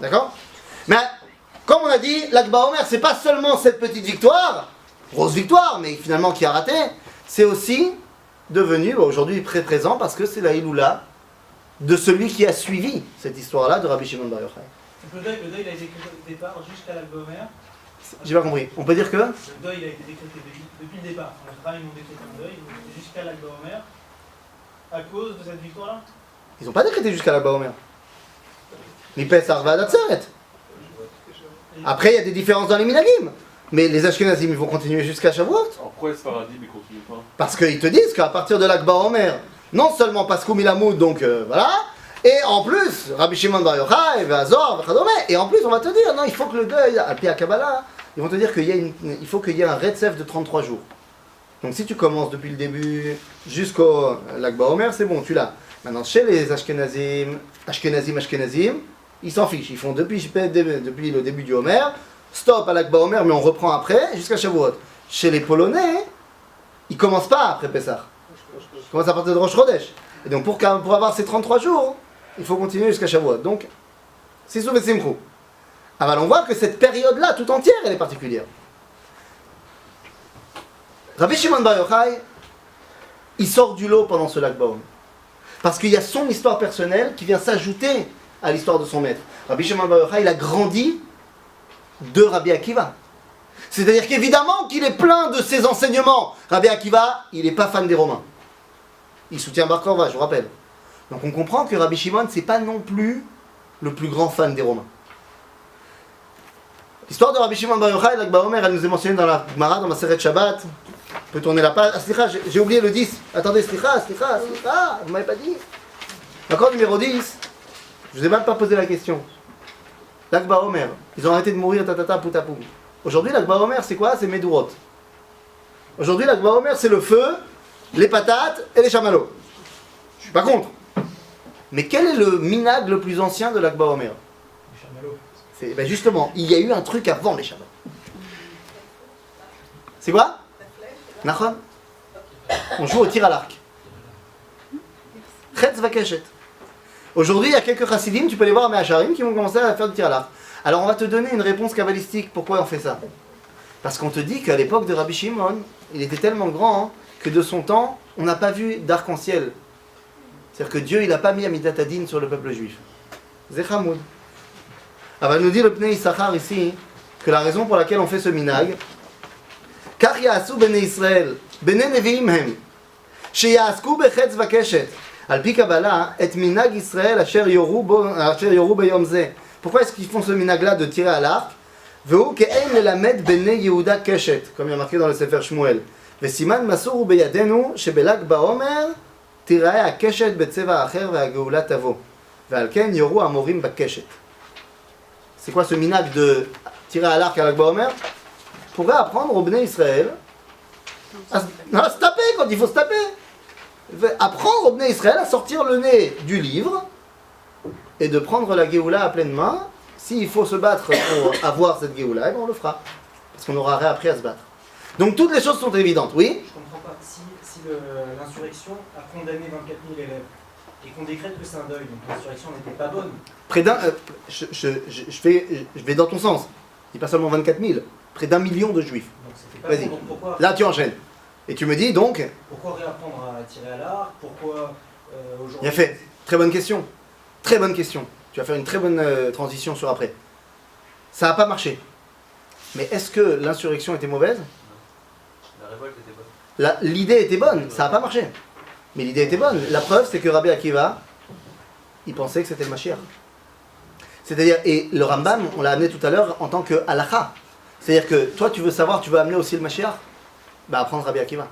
D'accord? Mais comme on a dit, Lag BaOmer c'est pas seulement cette petite victoire, grosse victoire, mais finalement qui a raté, c'est aussi devenu aujourd'hui très présent parce que c'est la Iloula de celui qui a suivi cette histoire-là de Rabbi Shimon Bar Yochai. Le deuil il a été décrété au départ jusqu'à Lag BaOmer. J'ai pas compris. On peut dire que Le deuil il a été décrété depuis le départ. En général, ils m'ont décrété un deuil jusqu'à Lag BaOmer à cause de cette victoire-là. ils n'ont pas décrété jusqu'à Lag BaOmer. Mi Pesach Ad Atzeret. Après, il y a des différences dans les minagim. Mais les Ashkenazim, ils vont continuer jusqu'à Shavuot. Pourquoi les Sfaradim, ils continuent pas? Parce qu'ils te disent qu'à partir de Lag BaOmer, non seulement Paskou Milamoud, donc voilà, et en plus, Rabbi Shimon Bar Yochai, Azor, et en plus, on va te dire, non, il faut que le deuil, à Pia Kabbalah, ils vont te dire il faut qu'il y ait un Retsef de 33 jours. Donc si tu commences depuis le début jusqu'au Lag BaOmer, c'est bon, tu l'as. Maintenant, chez les Ashkenazim, ils s'en fichent. Ils font depuis le début du Homer, stop à Lag BaOmer, mais on reprend après, jusqu'à Shavuot. Chez les Polonais, ils commencent pas après Pessah. Ils commencent à partir de Rosh Chodesh. Et donc pour avoir ces 33 jours, il faut continuer jusqu'à Shavuot. Donc, c'est Souv et Simchou. Alors on voit que cette période-là, tout entière, elle est particulière. Rabbi Shimon Bar Yochai, il sort du lot pendant ce Lag BaOmer. Parce qu'il y a son histoire personnelle qui vient s'ajouter à l'histoire de son maître. Rabbi Shimon Bar Yochai, il a grandi de Rabbi Akiva. C'est-à-dire qu'évidemment qu'il est plein de ses enseignements. Rabbi Akiva, il n'est pas fan des Romains. Il soutient Bar Korva, je vous rappelle. Donc on comprend que Rabbi Shimon, c'est pas non plus le plus grand fan des Romains. L'histoire de Rabbi Shimon Bar Yochai, Lag BaOmer, elle nous est mentionnée dans la Gemara, dans la Maseret Shabbat. On peut tourner la page. Ah, slicha, j'ai oublié le 10. Attendez, slicha, vous m'avez pas dit. Encore numéro 10. Je vous ai même pas posé la question. Lag BaOmer, ils ont arrêté de mourir, tatata, poutapou. Aujourd'hui, Lag BaOmer, c'est quoi? C'est Medurot. Aujourd'hui, Lag BaOmer, c'est le feu, les patates et les chamallows. Je suis pas contre. Mais quel est le minag le plus ancien de Lag BaOmer? Les chamallows. Ben justement, il y a eu un truc avant les chamallows. C'est quoi? Nachon? On joue au tir à l'arc. Chetz vakeshet. Aujourd'hui, il y a quelques chassidim, tu peux les voir à Me'acharim, qui vont commencer à faire du tir à l'arc. Alors on va te donner une réponse kabbalistique. Pourquoi on fait ça? Parce qu'on te dit qu'à l'époque de Rabbi Shimon, il était tellement grand que de son temps, on n'a pas vu d'arc-en-ciel. C'est-à-dire que Dieu, il n'a pas mis Amidat Adin sur le peuple juif. Zechamoud. Alors, nous dit le Pnei Issachar ici que la raison pour laquelle on fait ce minag, car ya'asu bnei Israël, bnei neviim hem, sheya'asku bechetz vakeshet, al pi Kabbalah, et minag Israël asher yoru beyom zeh. Pourquoi est-ce qu'ils font ce minag-là de tirer à l'arc? Vehu ke'en lelamed bnei Yehuda keshet, comme il y a marqué dans le Sefer Shmuel. Vesiman masur beyadenu shebelag baomer tirae hakeshet betzeva acher ve'hageula tavo. Ve'al ken yoru amorim bakeshet. C'est quoi ce minag de tirer à l'arc à Lag BaOmer? Pourrait apprendre au Bnei Israël à se taper quand il faut se taper. Apprendre au Bnei Israël à sortir le nez du livre et de prendre la Géoula à pleine main. S'il faut se battre pour avoir cette Géoula, eh bien on le fera. Parce qu'on aura réappris à se battre. Donc toutes les choses sont évidentes, oui? Je comprends pas. Si l'insurrection a condamné 24 000 élèves et qu'on décrète que c'est un deuil, donc l'insurrection n'était pas bonne. Près d'un, je vais dans ton sens. Il n'y a pas seulement 24 000, près d'1 million de juifs. Donc c'était pas Vas-y. bon, donc pourquoi, Là tu enchaînes. Et tu me dis donc, pourquoi réapprendre à tirer à l'arc? Pourquoi aujourd'hui... bien fait, très bonne question. Très bonne question. Tu vas faire une très bonne transition sur après. Ça n'a pas marché. Mais est-ce que l'insurrection était mauvaise? La révolte était bonne. L'idée était bonne, ça n'a pas marché. Mais l'idée était bonne. La preuve, c'est que Rabbi Akiva, il pensait que c'était le Mashiach. C'est-à-dire, et le Rambam, on l'a amené tout à l'heure en tant que halakha. C'est-à-dire que toi, tu veux savoir, tu veux amener aussi le Mashiach? Bah, apprendre Rabbi Akiva.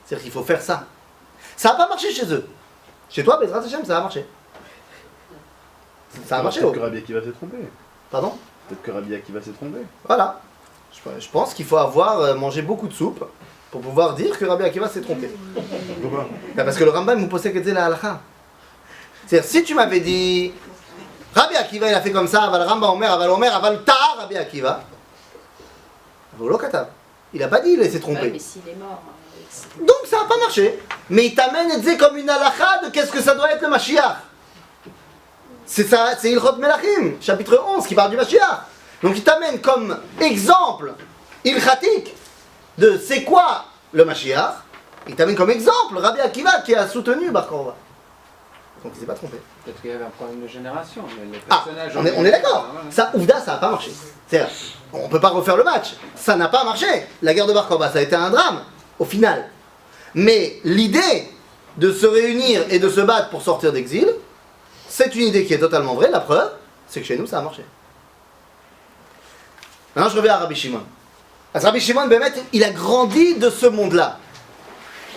C'est-à-dire qu'il faut faire ça. Ça n'a pas marché chez eux. Chez toi, Bezrat Hashem, ça a marché. Ça a marché. Peut-être que Rabbi Akiva s'est trompé. Pardon? Peut-être que Rabbi Akiva s'est trompé. Voilà. Je pense qu'il faut avoir mangé beaucoup de soupe pour pouvoir dire que Rabbi Akiva s'est trompé. Pourquoi? Bah parce que le Rambam nous posait que c'était la halakha. C'est-à-dire, si tu m'avais dit Rabbi Akiva il a fait comme ça, aval Rambam Omer, aval Ta Rabbi Akiva, il n'a pas dit il s'est trompé. Ouais, mais s'il est mort. Donc ça n'a pas marché. Mais il t'amène et dit comme une halakha de qu'est-ce que ça doit être le Mashiach. C'est ça, c'est Ilchot Melachim, chapitre 11, qui parle du Mashiach. Donc il t'amène comme exemple ilchatique de c'est quoi le Mashiach. Il t'amène comme exemple Rabbi Akiva qui a soutenu Bar Korva. Donc il s'est pas trompé. Peut-être qu'il y avait un problème de génération. Mais les Ah, personnages on est d'accord. Ça, Ouvda, ça n'a pas marché. C'est-à-dire, on ne peut pas refaire le match. Ça n'a pas marché. La guerre de Bar Korva, ça a été un drame, au final. Mais l'idée de se réunir et de se battre pour sortir d'exil, c'est une idée qui est totalement vraie. La preuve, c'est que chez nous, ça a marché. Maintenant, je reviens à Rabbi Shimon. Rabbi Shimon, Bémet, il a grandi de ce monde-là.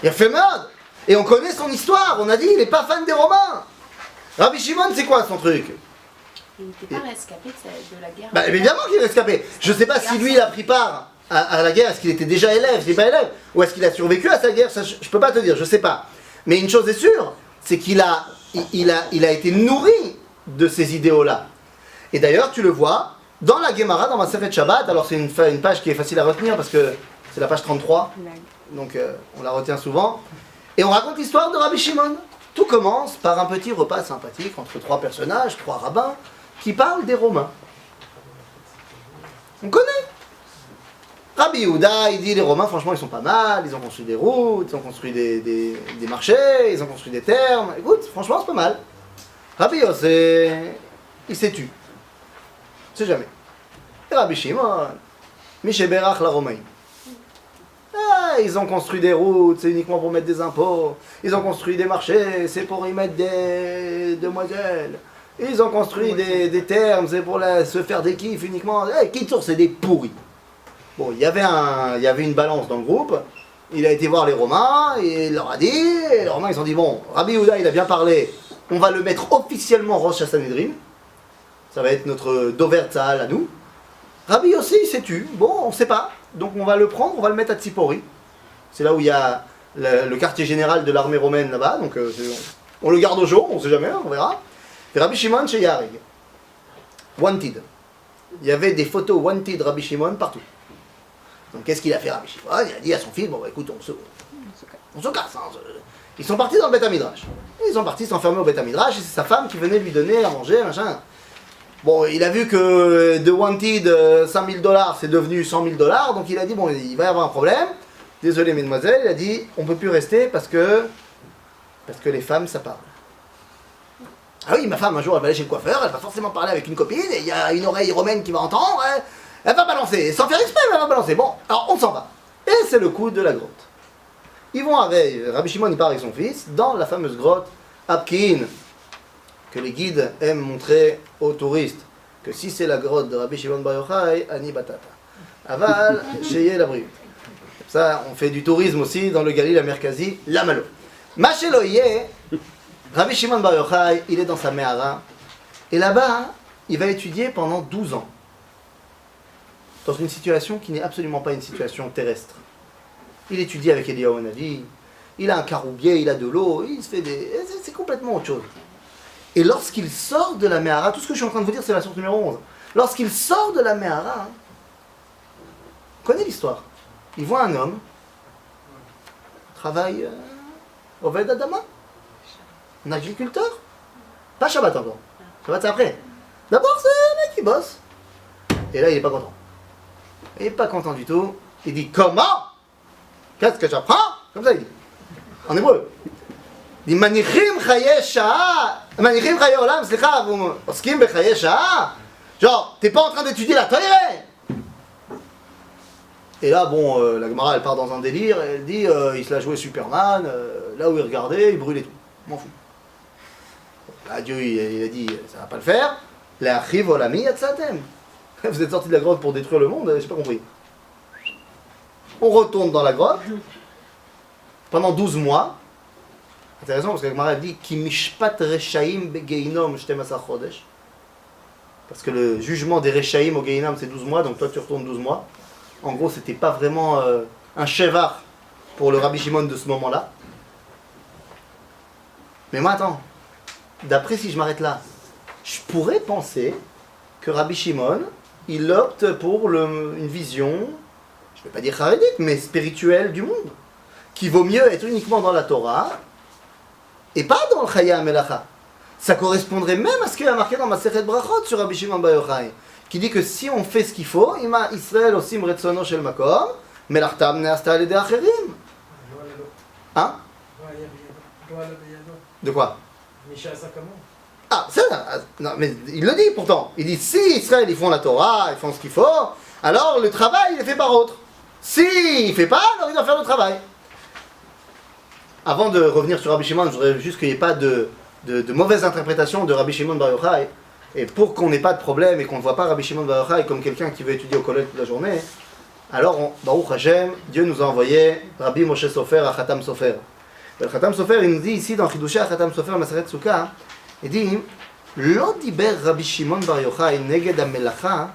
Il a fait merde. Et on connaît son histoire. On a dit, il n'est pas fan des Romains. Rabbi Shimon, c'est quoi son truc? Il n'était pas rescapé de la guerre. Bah, évidemment qu'il est rescapé. Je sais pas si lui, il a pris part à la guerre. Est-ce qu'il était déjà élève, c'est pas élève, ou est-ce qu'il a survécu à sa guerre, ça, je peux pas te dire, je sais pas. Mais une chose est sûre, c'est qu'il a été nourri de ces idéaux-là. Et d'ailleurs, tu le vois dans la Gemara, dans Masechet Shabbat. Alors c'est une page qui est facile à retenir parce que c'est la page 33, donc on la retient souvent. Et on raconte l'histoire de Rabbi Shimon. Tout commence par un petit repas sympathique entre trois personnages, trois rabbins, qui parlent des Romains. On connaît. Rabbi Yehuda, il dit les Romains, franchement, ils sont pas mal, ils ont construit des routes, ils ont construit des marchés, ils ont construit des thermes. Écoute, franchement, c'est pas mal. Rabbi Yossé, il s'est tu. C'est jamais. Et Rabbi Shimon, Mishéberach la Romaine. Ah, ils ont construit des routes, c'est uniquement pour mettre des impôts. Ils ont construit des marchés, c'est pour y mettre des demoiselles. Ils ont construit des thermes, c'est pour se faire des kiffs uniquement. Kitsour, c'est des pourris. Bon, il y avait une balance dans le groupe. Il a été voir les Romains et il leur a dit. Et les Romains, ils ont dit bon, Rabbi Yehuda, il a bien parlé. On va le mettre officiellement Rosh Hashanedrin. Ça va être notre Dover Tzahal à nous. Rabbi aussi, il s'est tu. Bon, on ne sait pas. Donc on va le prendre, on va le mettre à Tzipori. C'est là où il y a le quartier général de l'armée romaine là-bas. Donc on le garde au chaud, on ne sait jamais, on verra. Et Rabbi Shimon chez Yarig. Wanted. Il y avait des photos Wanted Rabbi Shimon partout. Donc qu'est-ce qu'il a fait Rabbi Shimon? Il a dit à son fils, bon bah, écoute, on se casse. Hein. Ils sont partis dans le Beth Midrash. Ils sont partis s'enfermer au Beth Midrash et c'est sa femme qui venait lui donner à manger, machin. Bon, il a vu que de Wanted, $5 000, c'est devenu $100 000, donc il a dit, bon, il va y avoir un problème. Désolé, mesdemoiselles, il a dit, on ne peut plus rester parce que les femmes, ça parle. Ah oui, ma femme, un jour, elle va aller chez le coiffeur, elle va forcément parler avec une copine, et il y a une oreille romaine qui va entendre, elle va balancer, sans faire exprès, elle va balancer. Bon, alors on s'en va. Et c'est le coup de la grotte. Ils vont avec, Rabbi Shimon, il part avec son fils, dans la fameuse grotte Apkin, que les guides aiment montrer aux touristes que si c'est la grotte de Rabbi Shimon Bar Yochai, Ani Batata. Aval, Sheye la Briut. Ça, on fait du tourisme aussi dans le Galil, la Merkazi, la Malo. Macheloye, Rabbi Shimon Bar Yochai, il est dans sa Mehara, et là-bas, il va étudier pendant 12 ans. Dans une situation qui n'est absolument pas une situation terrestre. Il étudie avec Eliyahu Hanavi, il a un caroubier, il a de l'eau, il se fait des... C'est complètement autre chose. Et lorsqu'il sort de la Mehara, tout ce que je suis en train de vous dire, c'est la source numéro 11. Lorsqu'il sort de la Mehara, connaît l'histoire. Il voit un homme, travaille au Ved Adama, un agriculteur. Pas Shabbat encore. Shabbat c'est après. D'abord, c'est un mec qui bosse. Et là, il n'est pas content. Il n'est pas content du tout. Il dit, comment? Qu'est-ce que j'apprends? Comme ça, il dit. En hébreu. Il dit, Manichim chaye sha'a. Manichim chaye olam, slicha, vous oskim bechaye sha'a. Genre, t'es pas en train d'étudier la Torah. Et là, bon, la Gemara, elle part dans un délire, et elle dit, il se la jouait Superman, là où il regardait, il brûlait tout. M'en fous. Là, Dieu, il a dit, ça va pas le faire. La achiv olami yatsatem. Vous êtes sortis de la grotte pour détruire le monde, j'ai pas compris. On retourne dans la grotte, pendant 12 mois. Intéressant, parce que la Gemara dit, Ki mishpat reshaim begeinom shtemasa chodesh. Parce que le jugement des reshaim au Geinam, c'est 12 mois, donc toi tu retournes 12 mois. En gros, c'était pas vraiment un chevar pour le Rabbi Shimon de ce moment-là. Mais moi, attends, d'après si je m'arrête là, je pourrais penser que Rabbi Shimon, il opte pour une vision, je ne vais pas dire charédite, mais spirituelle du monde, qui vaut mieux être uniquement dans la Torah et pas dans le Chaya Melacha. Ça correspondrait même à ce qu'il y a marqué dans Masechet Brachot sur Rabbi Shimon Bar Yochai, qui dit que si on fait ce qu'il faut, Ima Israël osim retzono shel makom, melachtam ne'asta al yedei acherim. Hein? De quoi? Ah, ça, non, mais il le dit pourtant. Il dit si Israël ils font la Torah, ils font ce qu'il faut, alors le travail il est fait par autre. Si il fait pas, alors il doit faire le travail. Avant de revenir sur Rabbi Shimon, je voudrais juste qu'il n'y ait pas de mauvaise interprétation de Rabbi Shimon Bar Yochai. Et pour qu'on n'ait pas de problème et qu'on ne voit pas Rabbi Shimon Bar Yochai comme quelqu'un qui veut étudier au collège toute la journée, alors, Baruch Hashem, Dieu nous a envoyé Rabbi Moshe Sofer à Khatam Sofer. Le Khatam Sofer, il nous dit ici dans Chidushé à Khatam Sofer, Maseret Souka, il dit לא דיבר רבי שמעון בר יוחאי נגד המלאכה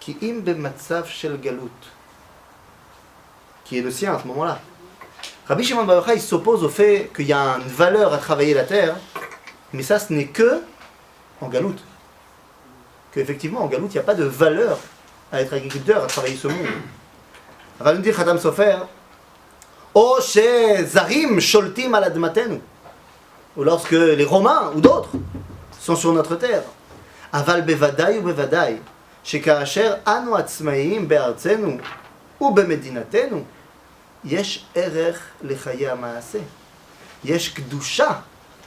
כי אם במצב של גלות, qui est le sien à ce moment-là. Rabbi Shimon bar Yochai s'oppose au fait qu'il y a une valeur à travailler la terre, mais ça ce n'est que en galoute. Qu'effectivement en galoute il n'y a pas de valeur à être agriculteur, à travailler ce monde. Va nous dire Khatam Sofer, O she zarim sholtim al admatenu, ou lorsque les Romains ou d'autres sont sur notre terre. Aval bevadai ou bevadai, שכאשר אנו עצמאיים בארצנו ובמדינתנו, יש ערך לחיי המעשה. יש קדושה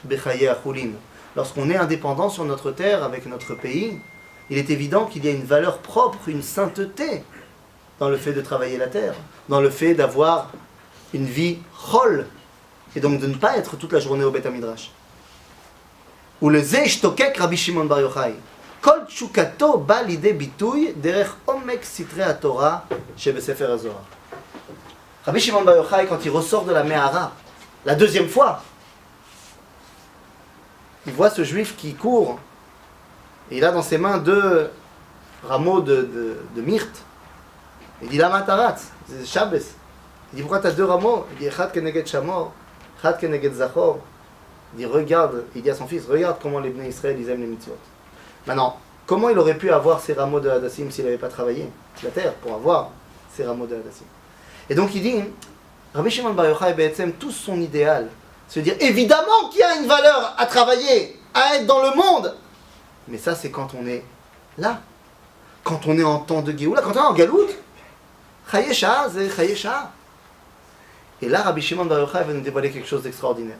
בחיי החולין. Lorsqu'on est indépendant sur notre terre avec notre pays, il est évident qu'il y a une valeur propre, une sainteté dans le fait de travailler la terre, dans le fait d'avoir une vie chol, et donc de ne pas être toute la journée au Beth Midrash. Ou le ze shtokek Rabbi Shimon bar Yochai. כל תשוקתו בא לידי ביטוי דרך עומק סתרי התורה שבספר הזוהר. רבי שמעון בר יוחאי, quand il ressort de la Mehara, la deuxième fois, il voit ce juif qui court, et il a dans ses mains 2 rameaux de myrte. Il dit, lama taratz, c'est Shabbos. Il dit, pourquoi tu as 2 rameaux? Il dit, echad keneged shamor, echad keneged zachor. Il dit, regarde, il dit à son fils, regarde comment les Bnei Israël, ils aiment les mitzvot. Maintenant, comment il aurait pu avoir ces rameaux de Hadassim s'il n'avait pas travaillé la terre pour avoir ces rameaux de Hadassim? Et donc il dit, Rabbi Shimon bar Yochai, tout son idéal, se dire évidemment qu'il y a une valeur à travailler, à être dans le monde, mais ça c'est quand on est là, quand on est en temps de Géoula, quand on est en Galout, Chaye Shah, c'est Chaye Shah. Et là Rabbi Shimon bar Yochai va nous dévoiler quelque chose d'extraordinaire.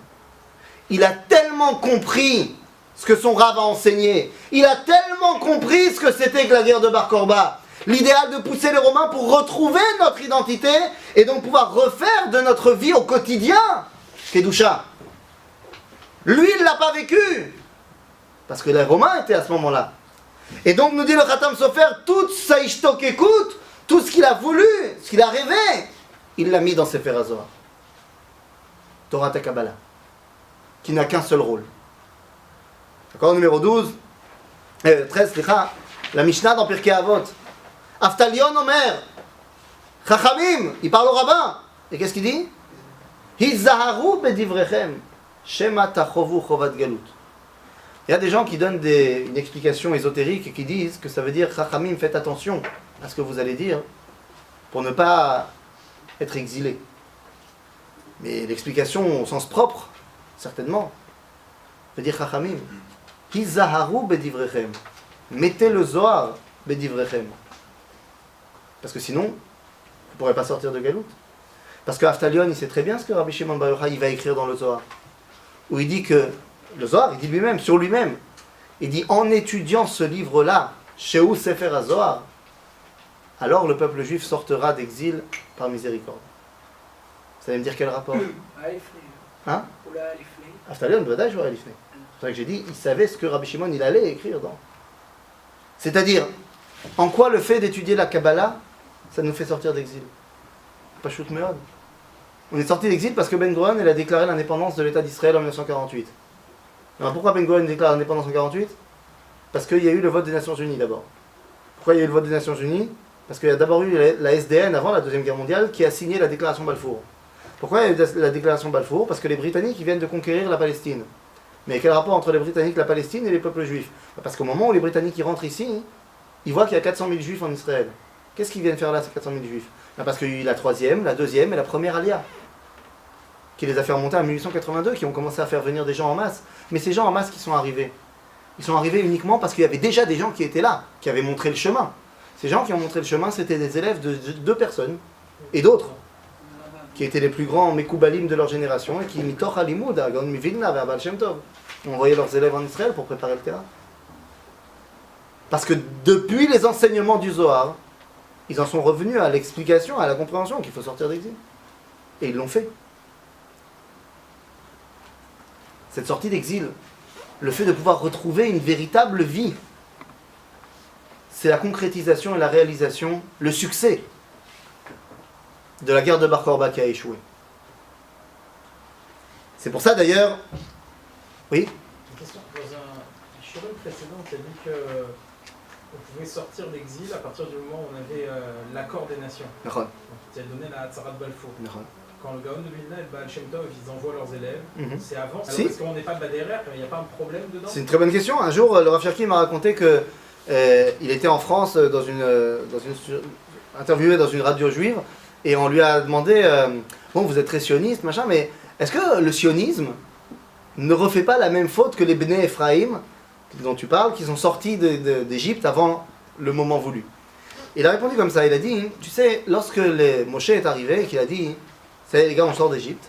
Il a tellement compris ce que son Rav a enseigné. Il a tellement compris ce que c'était que la guerre de Bar Korba. L'idéal de pousser les Romains pour retrouver notre identité et donc pouvoir refaire de notre vie au quotidien Kedusha. Lui, il ne l'a pas vécu. Parce que les Romains étaient à ce moment-là. Et donc nous dit le Khatam Sofer, tout sa ishtok écoute, tout ce qu'il a voulu, ce qu'il a rêvé, il l'a mis dans Sefer HaZohar. Torah Kabbalah, qui n'a qu'un seul rôle. D'accord, numéro 13, la Mishnah dans Pirkei Avot. Aftalion Omer, Chachamim, il parle au rabbin. Et qu'est-ce qu'il dit? Hizaharu bedivrechem, shema tachovu chovat galut. Il y a des gens qui donnent une explication ésotérique et qui disent que ça veut dire Chachamim, faites attention à ce que vous allez dire pour ne pas être exilé. Mais l'explication au sens propre, certainement, veut dire Chachamim. Hizaharu bedivrechem. Mettez le Zohar bedivrechem. Parce que sinon, vous ne pourrez pas sortir de Galout. Parce que Aftalion, il sait très bien ce que Rabbi Shimon bar Yochai va écrire dans le Zohar. Où il dit que, le Zohar, il dit lui-même, sur lui-même, il dit en étudiant ce livre-là, Shehu Sefer HaZohar, alors le peuple juif sortira d'exil par miséricorde. Vous allez me dire quel rapport? Hein? Aftalion, Badaï, je vois Alifnei. C'est pour ça que j'ai dit, il savait ce que Rabbi Shimon il allait écrire dans. C'est-à-dire, en quoi le fait d'étudier la Kabbalah, ça nous fait sortir d'exil? Pashut Meod. On est sorti d'exil parce que Ben Gurion il a déclaré l'indépendance de l'État d'Israël en 1948. Alors pourquoi Ben Gurion déclare l'indépendance en 1948? Parce qu'il y a eu le vote des Nations Unies d'abord. Pourquoi il y a eu le vote des Nations Unies? Parce qu'il y a d'abord eu la SDN avant la Deuxième Guerre mondiale qui a signé la déclaration Balfour. Pourquoi il y a eu la déclaration Balfour? Parce que les Britanniques ils viennent de conquérir la Palestine. Mais quel rapport entre les Britanniques, la Palestine et les peuples juifs? Parce qu'au moment où les Britanniques ils rentrent ici, ils voient qu'il y a 400 000 juifs en Israël. Qu'est-ce qu'ils viennent faire là, ces 400 000 juifs? Parce qu'il y a eu la troisième, la deuxième et la première alia, qui les a fait remonter en 1882, qui ont commencé à faire venir des gens en masse. Mais ces gens en masse qui sont arrivés, ils sont arrivés uniquement parce qu'il y avait déjà des gens qui étaient là, qui avaient montré le chemin. Ces gens qui ont montré le chemin, c'était des élèves de 2 personnes, et d'autres, qui étaient les plus grands Mekoubalim de leur génération, et qui, mitoch halimud, Gaon Mivilna, vers Baal Shem Tov, ont envoyé leurs élèves en Israël pour préparer le terrain. Parce que depuis les enseignements du Zohar, ils en sont revenus à l'explication, à la compréhension qu'il faut sortir d'exil. Et ils l'ont fait. Cette sortie d'exil, le fait de pouvoir retrouver une véritable vie, c'est la concrétisation et la réalisation, le succès de la guerre de Bar Korba qui a échoué. C'est pour ça d'ailleurs, oui, question. Dans un shiur précédent, tu as dit qu'on pouvait sortir d'exil à partir du moment où on avait l'accord des nations. D'accord. Tu as donné la Hatzarat Balfour. D'accord. Quand le Gaon de Vilna et le Baal Shem Tov, ils envoient leurs élèves, c'est avant. Alors, Si. parce qu'on n'est pas Baderer, il n'y a pas un problème dedans. C'est une très bonne question. Un jour, le Rav Cherki m'a raconté que il était en France interviewé dans une radio juive et on lui a demandé bon, vous êtes très sioniste, machin, mais est-ce que le sionisme ne refait pas la même faute que les Bnei Ephraim dont tu parles, qui sont sortis d'Égypte avant le moment voulu? Il a répondu comme ça. Il a dit, tu sais, lorsque Moshe est arrivé et qu'il a dit, c'est les gars, on sort d'Égypte,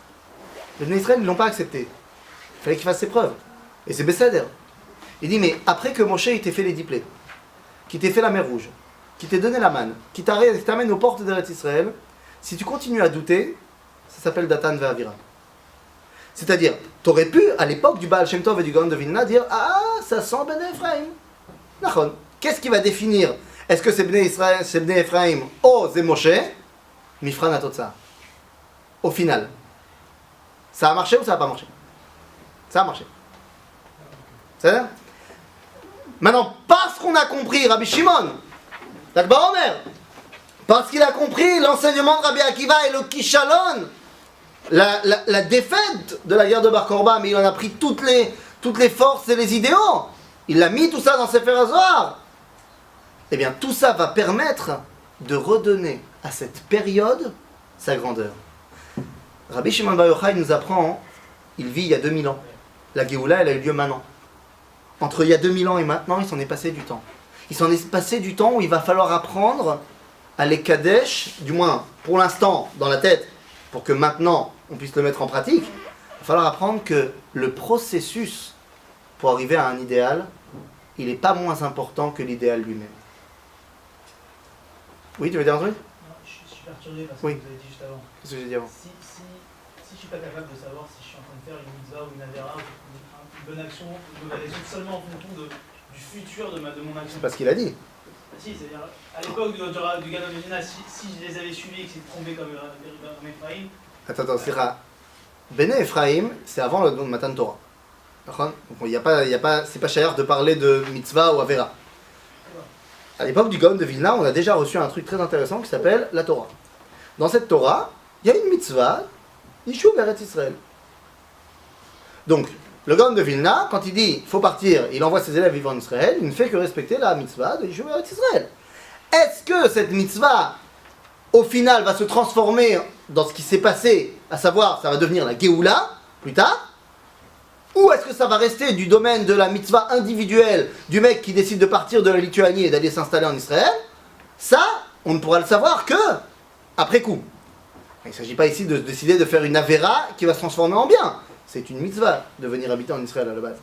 les Bnei Israël ne l'ont pas accepté. Il fallait qu'il fasse ses preuves. Et c'est Besséder. Il dit, mais après que Moshe il t'ait fait les 10 plaies, qui t'ait fait la mer rouge, qui t'ait donné la manne, qui t'amène aux portes d'Eretz Israël, si tu continues à douter, ça s'appelle Datan Ve'avira. C'est-à-dire, tu aurais pu, à l'époque du Baal Shem Tov et du Gaon de Vilna, dire, ah, ça sent Bnei Ephraim. Nachon. Qu'est-ce qui va définir? Est-ce que c'est Bnei Ephraim ou c'est Moshe? Mifran Atotza. Au final. Ça a marché ou ça n'a pas marché? Ça a marché. C'est ça? Maintenant, parce qu'on a compris Rabbi Shimon, l'Akbar Omer, parce qu'il a compris l'enseignement de Rabbi Akiva et le Kishalon, la défaite de la guerre de Bar Korba, mais il en a pris toutes les forces et les idéaux, il a mis tout ça dans Sefer HaZohar. Eh bien, tout ça va permettre de redonner à cette période sa grandeur. Rabbi Shimon Bar Yochai nous apprend, il vit il y a 2000 ans. La Géoula, elle a eu lieu maintenant. Entre il y a 2000 ans et maintenant, il s'en est passé du temps. Il s'en est passé du temps où il va falloir apprendre à les Kadesh, du moins pour l'instant dans la tête, pour que maintenant on puisse le mettre en pratique. Il va falloir apprendre que le processus pour arriver à un idéal, il n'est pas moins important que l'idéal lui-même. Oui, tu veux dire un truc? Non, je suis perturbé parce Oui. que vous avez dit juste avant. Qu'est-ce que j'ai dit avant? Si je suis pas capable de savoir si je suis en train de faire une mitzvah ou une avera, une bonne action, une mauvaise action, seulement en fonction du futur de mon action. C'est pas ce qu'il a dit. Si, c'est-à-dire, à l'époque du Gaon de Vilna, si je les avais suivis et que c'était trompé comme Ephraim. Attends, Bnei Ephraim, c'est avant le Matan Torah. Donc c'est pas cher de parler de mitzvah ou avera. À l'époque du Gaon de Vilna, on a déjà reçu un truc très intéressant qui s'appelle la Torah. Dans cette Torah, il y a une mitzvah, Yishuv Eretz Israël. Donc, le Gaon de Vilna, quand il dit faut partir, il envoie ses élèves vivre en Israël, il ne fait que respecter la mitzvah de Yishuv Eretz Israël. Est-ce que cette mitzvah, au final, va se transformer dans ce qui s'est passé, à savoir, ça va devenir la Géoula, plus tard? Ou est-ce que ça va rester du domaine de la mitzvah individuelle du mec qui décide de partir de la Lituanie et d'aller s'installer en Israël? Ça, on ne pourra le savoir que après coup. Il ne s'agit pas ici de décider de faire une avera qui va se transformer en bien. C'est une mitzvah de venir habiter en Israël à la base.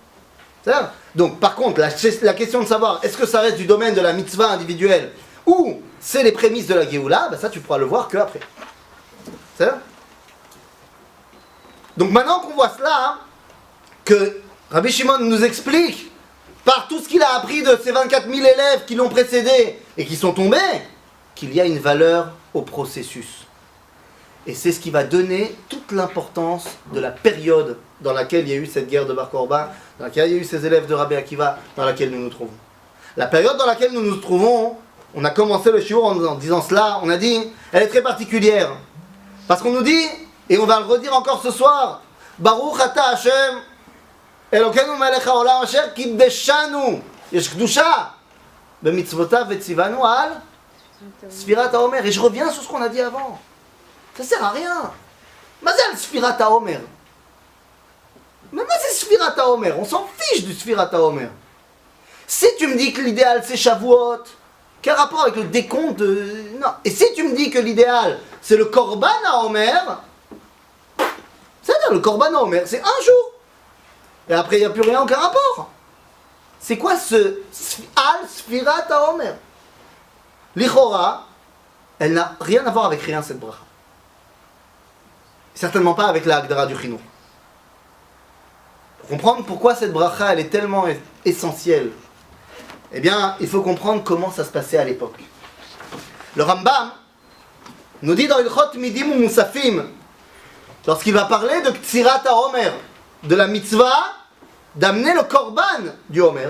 C'est-à-dire, donc par contre, la question de savoir est-ce que ça reste du domaine de la mitzvah individuelle ou c'est les prémices de la Géoula, ben ça tu pourras le voir que après. C'est-à-dire, donc maintenant qu'on voit cela, que Rabbi Shimon nous explique par tout ce qu'il a appris de ces 24 000 élèves qui l'ont précédé et qui sont tombés, qu'il y a une valeur au processus. Et c'est ce qui va donner toute l'importance de la période dans laquelle il y a eu cette guerre de Bar Korba, dans laquelle il y a eu ces élèves de Rabbi Akiva, dans laquelle nous nous trouvons. La période dans laquelle nous nous trouvons, on a commencé le shiur en disant cela, on a dit, elle est très particulière. Parce qu'on nous dit, et on va le redire encore ce soir, Baruch Ata Hashem, Elokeinu melech haolam asher kiddeshanu, yesh kedusha, b'mitzvotav vetzivanu al Sfirat HaOmer. Et je reviens sur ce qu'on a dit avant. Ça sert à rien. Mazal Sfirat HaOmer. Mais c'est Sfirat HaOmer. On s'en fiche du Sfirat HaOmer. Si tu me dis que l'idéal c'est Shavuot, quel rapport avec le décompte de... Non. Et si tu me dis que l'idéal c'est le Korban HaOmer, c'est-à-dire le Korban HaOmer, c'est un jour. Et après il n'y a plus rien, aucun rapport. C'est quoi ce Al Sfirat HaOmer? L'Ichora, elle n'a rien à voir avec rien cette bracha. Certainement pas avec la Hagdara du Chinour. Pour comprendre pourquoi cette bracha elle est tellement essentielle, eh bien, il faut comprendre comment ça se passait à l'époque. Le Rambam nous dit dans Ilchot Midim ou Musafim, lorsqu'il va parler de Ktsirat HaOmer, de la mitzvah d'amener le korban du Homer,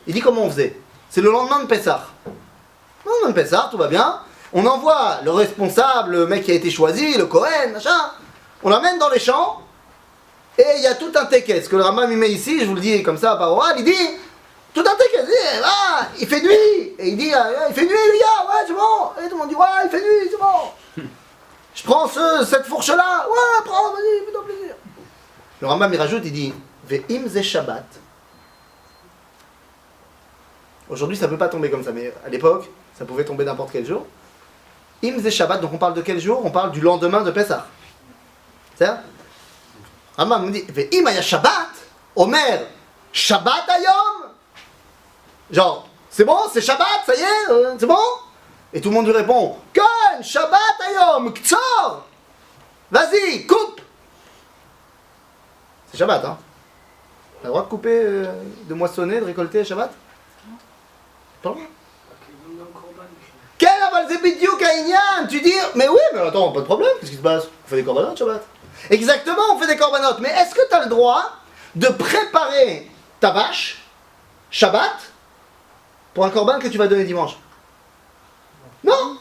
il dit comment on faisait. C'est le lendemain de Pessah. Le lendemain de Pessah, tout va bien. On envoie le responsable, le mec qui a été choisi, le Kohen, machin. On l'amène dans les champs. Et il y a tout un tékès que le Rambam il met ici, je vous le dis comme ça par oral, il dit tout un tékès, il fait nuit. Et il dit il fait nuit les gars, ouais c'est bon. Et tout le monde dit ouais il fait nuit, c'est bon. Je prends cette fourche là, ouais prends, vas-y, fais-toi plaisir. Le Rambam il rajoute, il dit Ve'im ze Shabbat. Aujourd'hui ça peut pas tomber comme ça, mais à l'époque ça pouvait tomber n'importe quel jour. Im ze Shabbat, donc on parle de quel jour? On parle du lendemain de Pessah. C'est ça? Rambam me dit, Ve'im aya Shabbat, Omer, Shabbat ayom. Genre, c'est bon, c'est Shabbat, ça y est, c'est bon? Et tout le monde lui répond, Ken, Shabbat ayom, Ktsor. Vas-y, coupe. C'est Shabbat, hein? T'as le droit de couper, de moissonner, de récolter Shabbat? Pas le droit. Quel aval bidiouk Inyan? Tu dis, mais oui, mais attends, pas de problème, qu'est-ce qui se passe? On fait des corbanotes Shabbat. Exactement, on fait des corbanotes, mais est-ce que tu as le droit de préparer ta vache Shabbat pour un korban que tu vas donner dimanche? Non.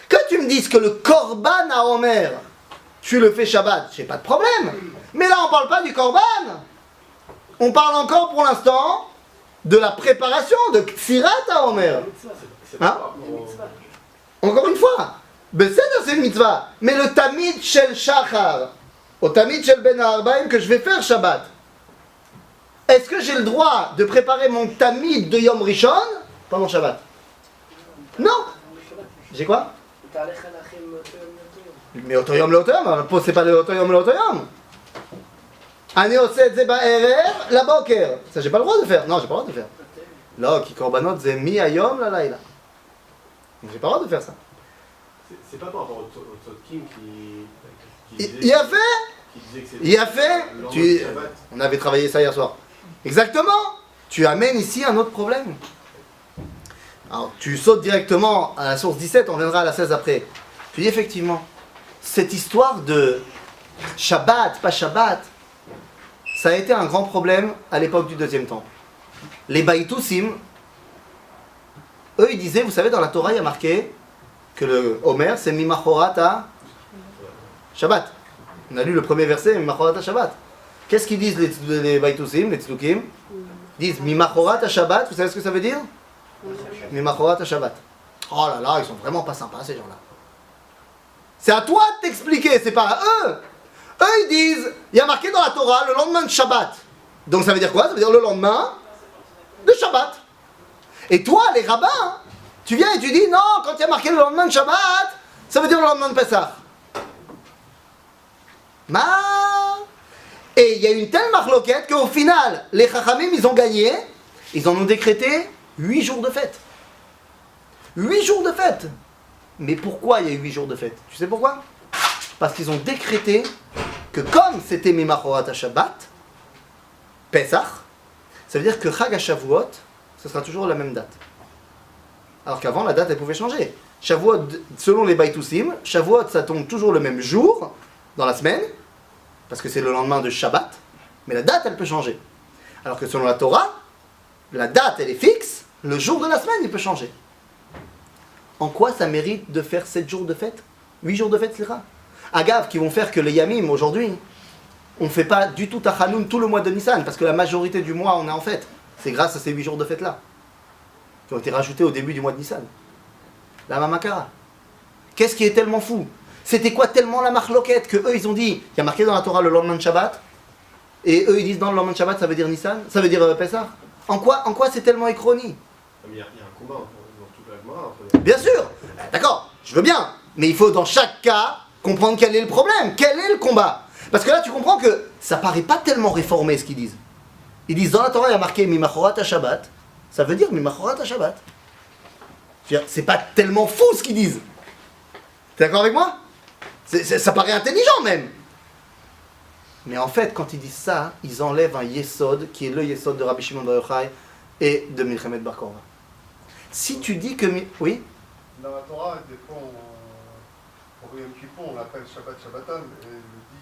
Que tu me dises que le korban à Homer, tu le fais Shabbat, j'ai pas de problème. Mais là, on parle pas du korban. On parle encore pour l'instant de la préparation de Ksirat à Homer. Hein? Encore une fois, Besséder c'est une mitzvah, mais le Tamid Shel Shachar, au Tamid Shel Ben Ha'arbaim que je vais faire Shabbat, est-ce que j'ai le droit de préparer mon Tamid de Yom Rishon pendant Shabbat? Non. J'ai quoi? Mais Otoyom le Otoyom, c'est pas le Otoyom le Otoyom. Ani Oset ze ba'erev la boker. Ça j'ai pas le droit de faire. Non, j'ai pas le droit de faire. Là, qui korbanot ze mi ayom la laila. J'ai pas le droit de faire ça. C'est pas par rapport au Tzodkim qui Il a fait. Il a fait. On avait travaillé ça hier soir. Exactement. Tu amènes ici un autre problème. Alors, tu sautes directement à la source 17, on viendra à la 16 après. Tu dis effectivement, cette histoire de Shabbat, pas Shabbat, ça a été un grand problème à l'époque du deuxième temple. Les Baïtoussim, eux ils disaient, vous savez, dans la Torah il y a marqué que le Homer c'est Mimachorat à Shabbat. On a lu le premier verset, Mimachorat à Shabbat. Qu'est-ce qu'ils disent les Baïtoussim, les Tzlukim? Ils disent Mimachorat à Shabbat, vous savez ce que ça veut dire? Mimachorat à Shabbat. Oh là là, ils sont vraiment pas sympas ces gens-là. C'est à toi de t'expliquer, c'est pas à eux. Eux ils disent, il y a marqué dans la Torah le lendemain de Shabbat. Donc ça veut dire quoi? Ça veut dire le lendemain de Shabbat. Et toi, les rabbins, tu viens et tu dis non, quand il y a marqué le lendemain de Shabbat, ça veut dire le lendemain de Pessah. Et il y a une telle marloquette qu'au final, les Chachamim, ils ont gagné, ils en ont décrété 8 jours de fête. 8 jours de fête. Mais pourquoi il y a 8 jours de fête? Tu sais pourquoi? Parce qu'ils ont décrété que comme c'était Mimachorat à Shabbat, Pesach, ça veut dire que Chag à Shavuot, ce sera toujours la même date. Alors qu'avant, la date, elle pouvait changer. Shavuot, selon les Baïtoussim, Shavuot, ça tombe toujours le même jour, dans la semaine, parce que c'est le lendemain de Shabbat, mais la date, elle peut changer. Alors que selon la Torah, la date, elle est fixe, le jour de la semaine, il peut changer. En quoi ça mérite de faire 7 jours de fête? 8 jours de fête, c'est rare. Agave, qui vont faire que les Yamim, aujourd'hui, on ne fait pas du tout Tachanoun tout le mois de Nissan, parce que la majorité du mois, on est en fête. C'est grâce à ces 8 jours de fête-là, qui ont été rajoutés au début du mois de Nissan. La Mamakara. Qu'est-ce qui est tellement fou? C'était quoi tellement la marloquette que eux, ils ont dit, il y a marqué dans la Torah le lendemain de Shabbat, et eux, ils disent non, le lendemain de Shabbat, ça veut dire Nissan, ça veut dire Pessah. En quoi c'est tellement écroni? Il y a un combat dans toute la Gemara. Bien sûr, d'accord, je veux bien, mais il faut dans chaque cas comprendre quel est le problème, quel est le combat. Parce que là, tu comprends que ça paraît pas tellement réformé ce qu'ils disent. Ils disent dans la Torah, il y a marqué Mimachorat à Shabbat, ça veut dire Mimachorat à Shabbat. C'est pas tellement fou ce qu'ils disent. T'es d'accord avec moi? Ça paraît intelligent même. Mais en fait, quand ils disent ça, ils enlèvent un yesod qui est le yesod de Rabbi Shimon Bar Yochai et de Milchemet Bar Korva. Si tu dis que... Oui? Dans la Torah, des fois, pour Yom Kippour, on l'appelle Shabbat Shabbaton.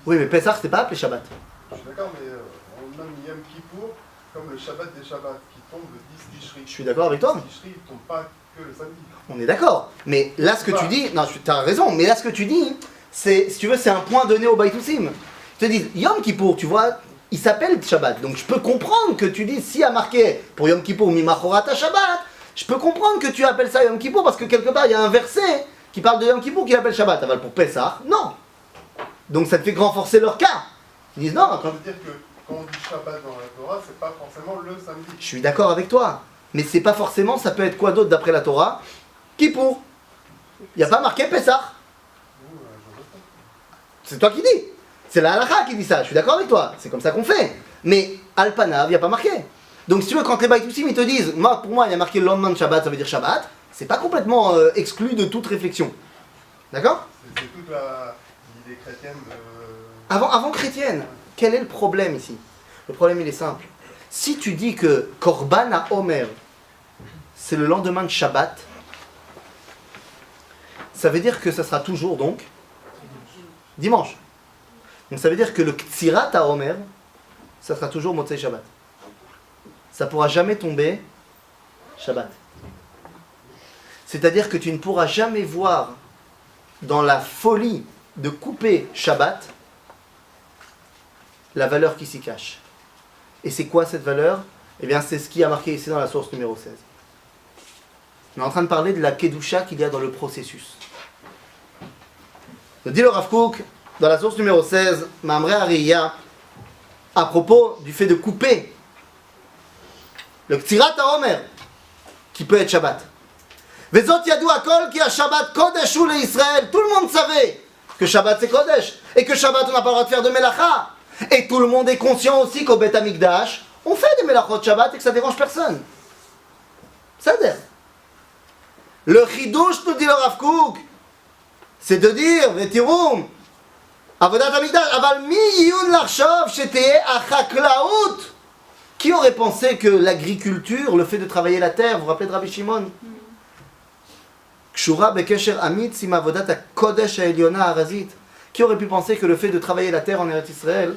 Oui, mais Pessah, c'est pas appelé Shabbat. Je suis d'accord, mais on nomme Yom Kippour comme le Shabbat des Shabbats qui tombe le 10 Tishri. Je suis d'accord avec toi. Le 10 Tishri ne tombe pas que le samedi. On est d'accord. Mais là, ce que tu dis, non, tu as raison, mais là, ce que tu dis, c'est, si tu veux, c'est un point donné au Baïtoussim. Ils te disent, Yom Kippour, tu vois, il s'appelle Shabbat. Donc je peux comprendre que tu dis, s'il y a marqué pour Yom Kippour, Mimachorata Shabbat, je peux comprendre que tu appelles ça Yom Kippour parce que quelque part, il y a un verset qui parle de Yom Kippour qui l'appelle Shabbat. Aval pour Pessah, non. Donc ça te fait renforcer leur cas. Ils disent non. Ça veut dire que quand on dit Shabbat dans la Torah, c'est pas forcément le samedi. Je suis d'accord avec toi. Mais c'est pas forcément, ça peut être quoi d'autre d'après la Torah? Kippour. Il n'y a pas marqué Pessah. C'est toi qui dis. C'est la halakha qui dit ça. Je suis d'accord avec toi. C'est comme ça qu'on fait. Mais Alpanav, il n'y a pas marqué. Donc si tu veux, quand les Baïtoussim, ils te disent, moi, pour moi, il y a marqué le lendemain de Shabbat, ça veut dire Shabbat, c'est pas complètement exclu de toute réflexion. D'accord? C'est toute l'idée chrétienne de... Avant chrétienne, quel est le problème ici? Le problème, il est simple. Si tu dis que Korban à Omer, c'est le lendemain de Shabbat, ça veut dire que ça sera toujours donc dimanche. Donc ça veut dire que le Ktsirat à Omer, ça sera toujours Motzei Shabbat. Ça ne pourra jamais tomber Shabbat. C'est-à-dire que tu ne pourras jamais voir dans la folie de couper Shabbat la valeur qui s'y cache. Et c'est quoi cette valeur? Eh bien c'est ce qui a marqué ici dans la source numéro 16. On est en train de parler de la Kedusha qu'il y a dans le processus. Nous dit le Rav Kook, dans la source numéro 16, Mamre Ariya, à propos du fait de couper le Ktsirat HaOmer, qui peut être Shabbat. Vezot yadou akol ki a Shabbat Kodesh ou le Israël. Tout le monde savait que Shabbat c'est Kodesh, et que Shabbat on n'a pas le droit de faire de Melacha. Et tout le monde est conscient aussi qu'au Beth Amikdash, on fait des Melachot Shabbat et que ça dérange personne. Ça dire. Le Chidouche, nous dit le Rav Kook, c'est de dire, Vetirum, Avodat Amikdash, Aval mi yiyun larshov sheteye achaklaout. Qui aurait pensé que l'agriculture, le fait de travailler la terre, vous vous rappelez de Rabbi Shimon? Kshura bekesher amit sim avodat hakodesh ha'elyona harazit. Qui aurait pu penser que le fait de travailler la terre en Eretz Israël,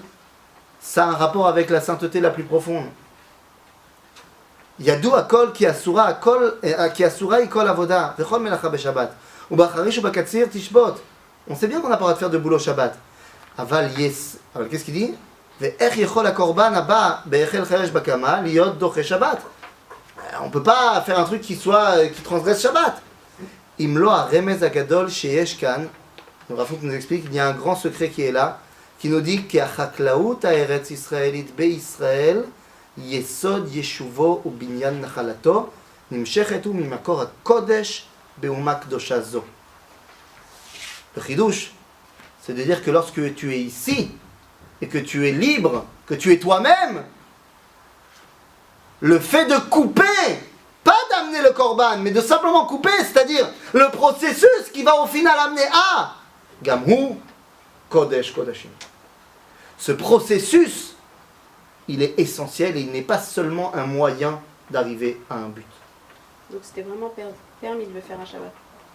ça a un rapport avec la sainteté la plus profonde? Yadou akol ki asura ikol avoda vechol melacha beshabbat ubacharish ubakatsir tishbot. On sait bien qu'on n'a pas le droit de faire de boulot Shabbat. Aval yes. Alors qu'est-ce qu'il dit? Ve'ech yechol hakorban haba be'echel chayesh bakama liyot doche Shabbat. On peut pas faire un truc qui transgresse Shabbat. Imlo haremez agadol sheyesh kan. Le Rav Kook nous explique qu'il y a un grand secret qui est là, qui nous dit que Achaklaout ha'eretz israélite be'Israël yesod yeshuvo ubinyan nachalato nimshechet hu mimakor hakodesh be'uma kdosha zo. Le chidouche, c'est de dire que lorsque tu es ici et que tu es libre, que tu es toi-même, le fait de couper, pas d'amener le korban, mais de simplement couper, c'est-à-dire le processus qui va au final amener à Gamhu Kodesh Kodashim. Ce processus, il est essentiel et il n'est pas seulement un moyen d'arriver à un but. Donc c'était vraiment permis de le faire un Shabbat.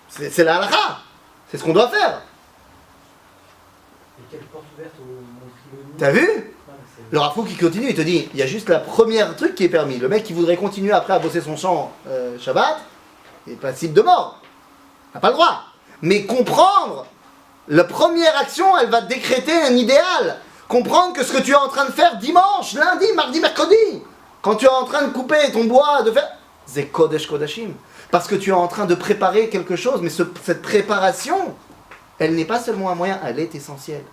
C'est la halakha. C'est ce qu'on doit faire. Et quelle porte ouverte au monde. T'as vu? Le Rav Kook qui continue, il te dit, il y a juste la première truc qui est permis. Le mec qui voudrait continuer après à bosser son champ Shabbat, il est passible de mort. Il n'a pas le droit. Mais comprendre, la première action, elle va décréter un idéal. Comprendre que ce que tu es en train de faire dimanche, lundi, mardi, mercredi, quand tu es en train de couper ton bois, de faire... C'est Kodesh Kodashim. Parce que tu es en train de préparer quelque chose, mais cette préparation, elle n'est pas seulement un moyen, elle est essentielle.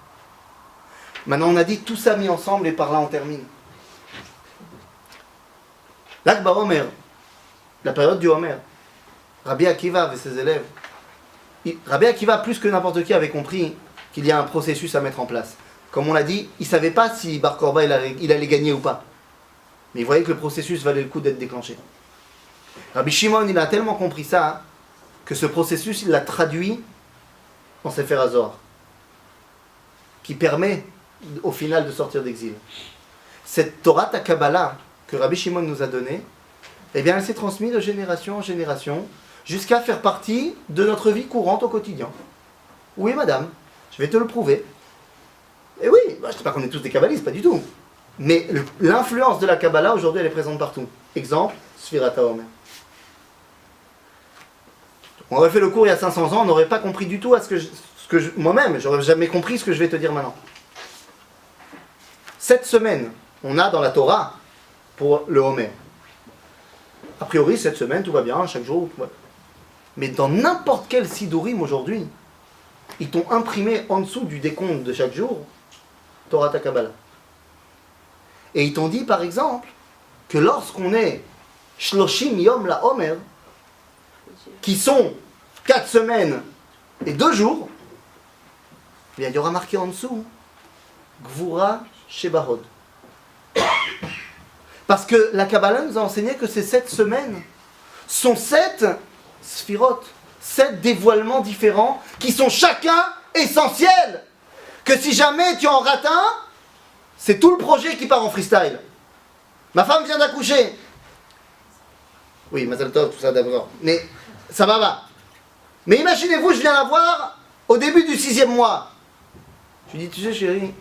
Maintenant, on a dit tout ça mis ensemble et par là on termine. L'Akba Omer, la période du Omer, Rabbi Akiva et ses élèves, Rabbi Akiva, plus que n'importe qui, avait compris qu'il y a un processus à mettre en place. Comme on l'a dit, il ne savait pas si Bar Korba il allait gagner ou pas. Mais il voyait que le processus valait le coup d'être déclenché. Rabbi Shimon, il a tellement compris ça, que ce processus, il l'a traduit en Sefer HaZohar, qui permet au final de sortir d'exil. Cette Torah ta Kabbalah que Rabbi Shimon nous a donnée, eh bien elle s'est transmise de génération en génération jusqu'à faire partie de notre vie courante au quotidien. Oui madame, je vais te le prouver. Et oui, je ne dis pas qu'on est tous des kabbalistes, pas du tout. Mais l'influence de la Kabbalah, aujourd'hui, elle est présente partout. Exemple, Sfirat HaOmer. On aurait fait le cours il y a 500 ans, on n'aurait pas compris du tout à moi-même, j'aurais jamais compris ce que je vais te dire maintenant. Cette semaine, on a dans la Torah pour le Homer. A priori, cette semaine, tout va bien, chaque jour, tout va bien. Mais dans n'importe quel Sidurim aujourd'hui, ils t'ont imprimé en dessous du décompte de chaque jour, Torah ta Kabbalah. Et ils t'ont dit, par exemple, que lorsqu'on est Shloshim Yom la Homer, qui sont 4 semaines et 2 jours, eh bien, il y aura marqué en dessous Gvura Shebahod. Parce que la Kabbalah nous a enseigné que ces 7 semaines sont 7 sphirot, 7 dévoilements différents qui sont chacun essentiels. Que si jamais tu en rates un, c'est tout le projet qui part en freestyle. Ma femme vient d'accoucher. Oui, Mazal Tov, tout ça d'abord. Mais ça va. Mais imaginez-vous, je viens la voir au début du 6e mois. Je lui dis, tu sais chérie,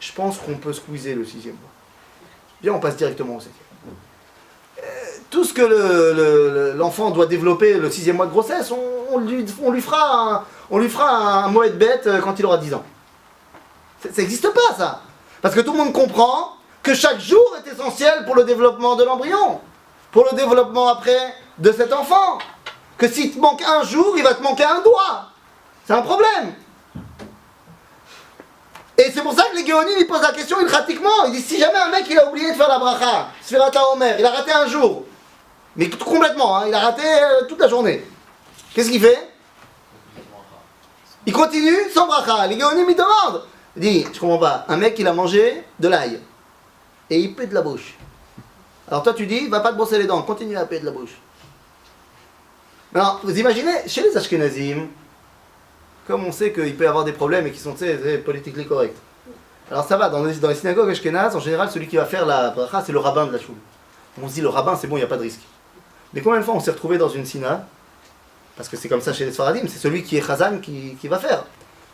je pense qu'on peut squeezer le 6e mois. Bien, on passe directement au 7e. Tout ce que l'enfant doit développer le 6e mois de grossesse, on lui fera un moed bête quand il aura 10 ans. Ça n'existe pas, ça. Parce que tout le monde comprend que chaque jour est essentiel pour le développement de l'embryon, pour le développement après de cet enfant. Que s'il te manque un jour, il va te manquer un doigt. C'est un problème. Et c'est pour ça que les Géonim, ils posent la question pratiquement. Ils disent, si jamais un mec il a oublié de faire la bracha, Sfirat HaOmer, il a raté un jour, mais complètement, hein, il a raté toute la journée. Qu'est-ce qu'il fait? Il continue sans bracha. Les Géonim, ils demandent. Il dit, je comprends pas, un mec il a mangé de l'ail, et il pète de la bouche. Alors toi tu dis, va pas te brosser les dents, continue à péter de la bouche. Alors, vous imaginez, chez les Ashkenazim, comme on sait qu'il peut y avoir des problèmes et qui sont politiquement corrects. Alors ça va, dans les synagogues ashkénazes, en général, celui qui va faire la bracha, c'est le rabbin de la choule. On se dit, le rabbin, c'est bon, il n'y a pas de risque. Mais combien de fois on s'est retrouvé dans une synagogue, parce que c'est comme ça chez les Sfaradim, c'est celui qui est chazan qui va faire.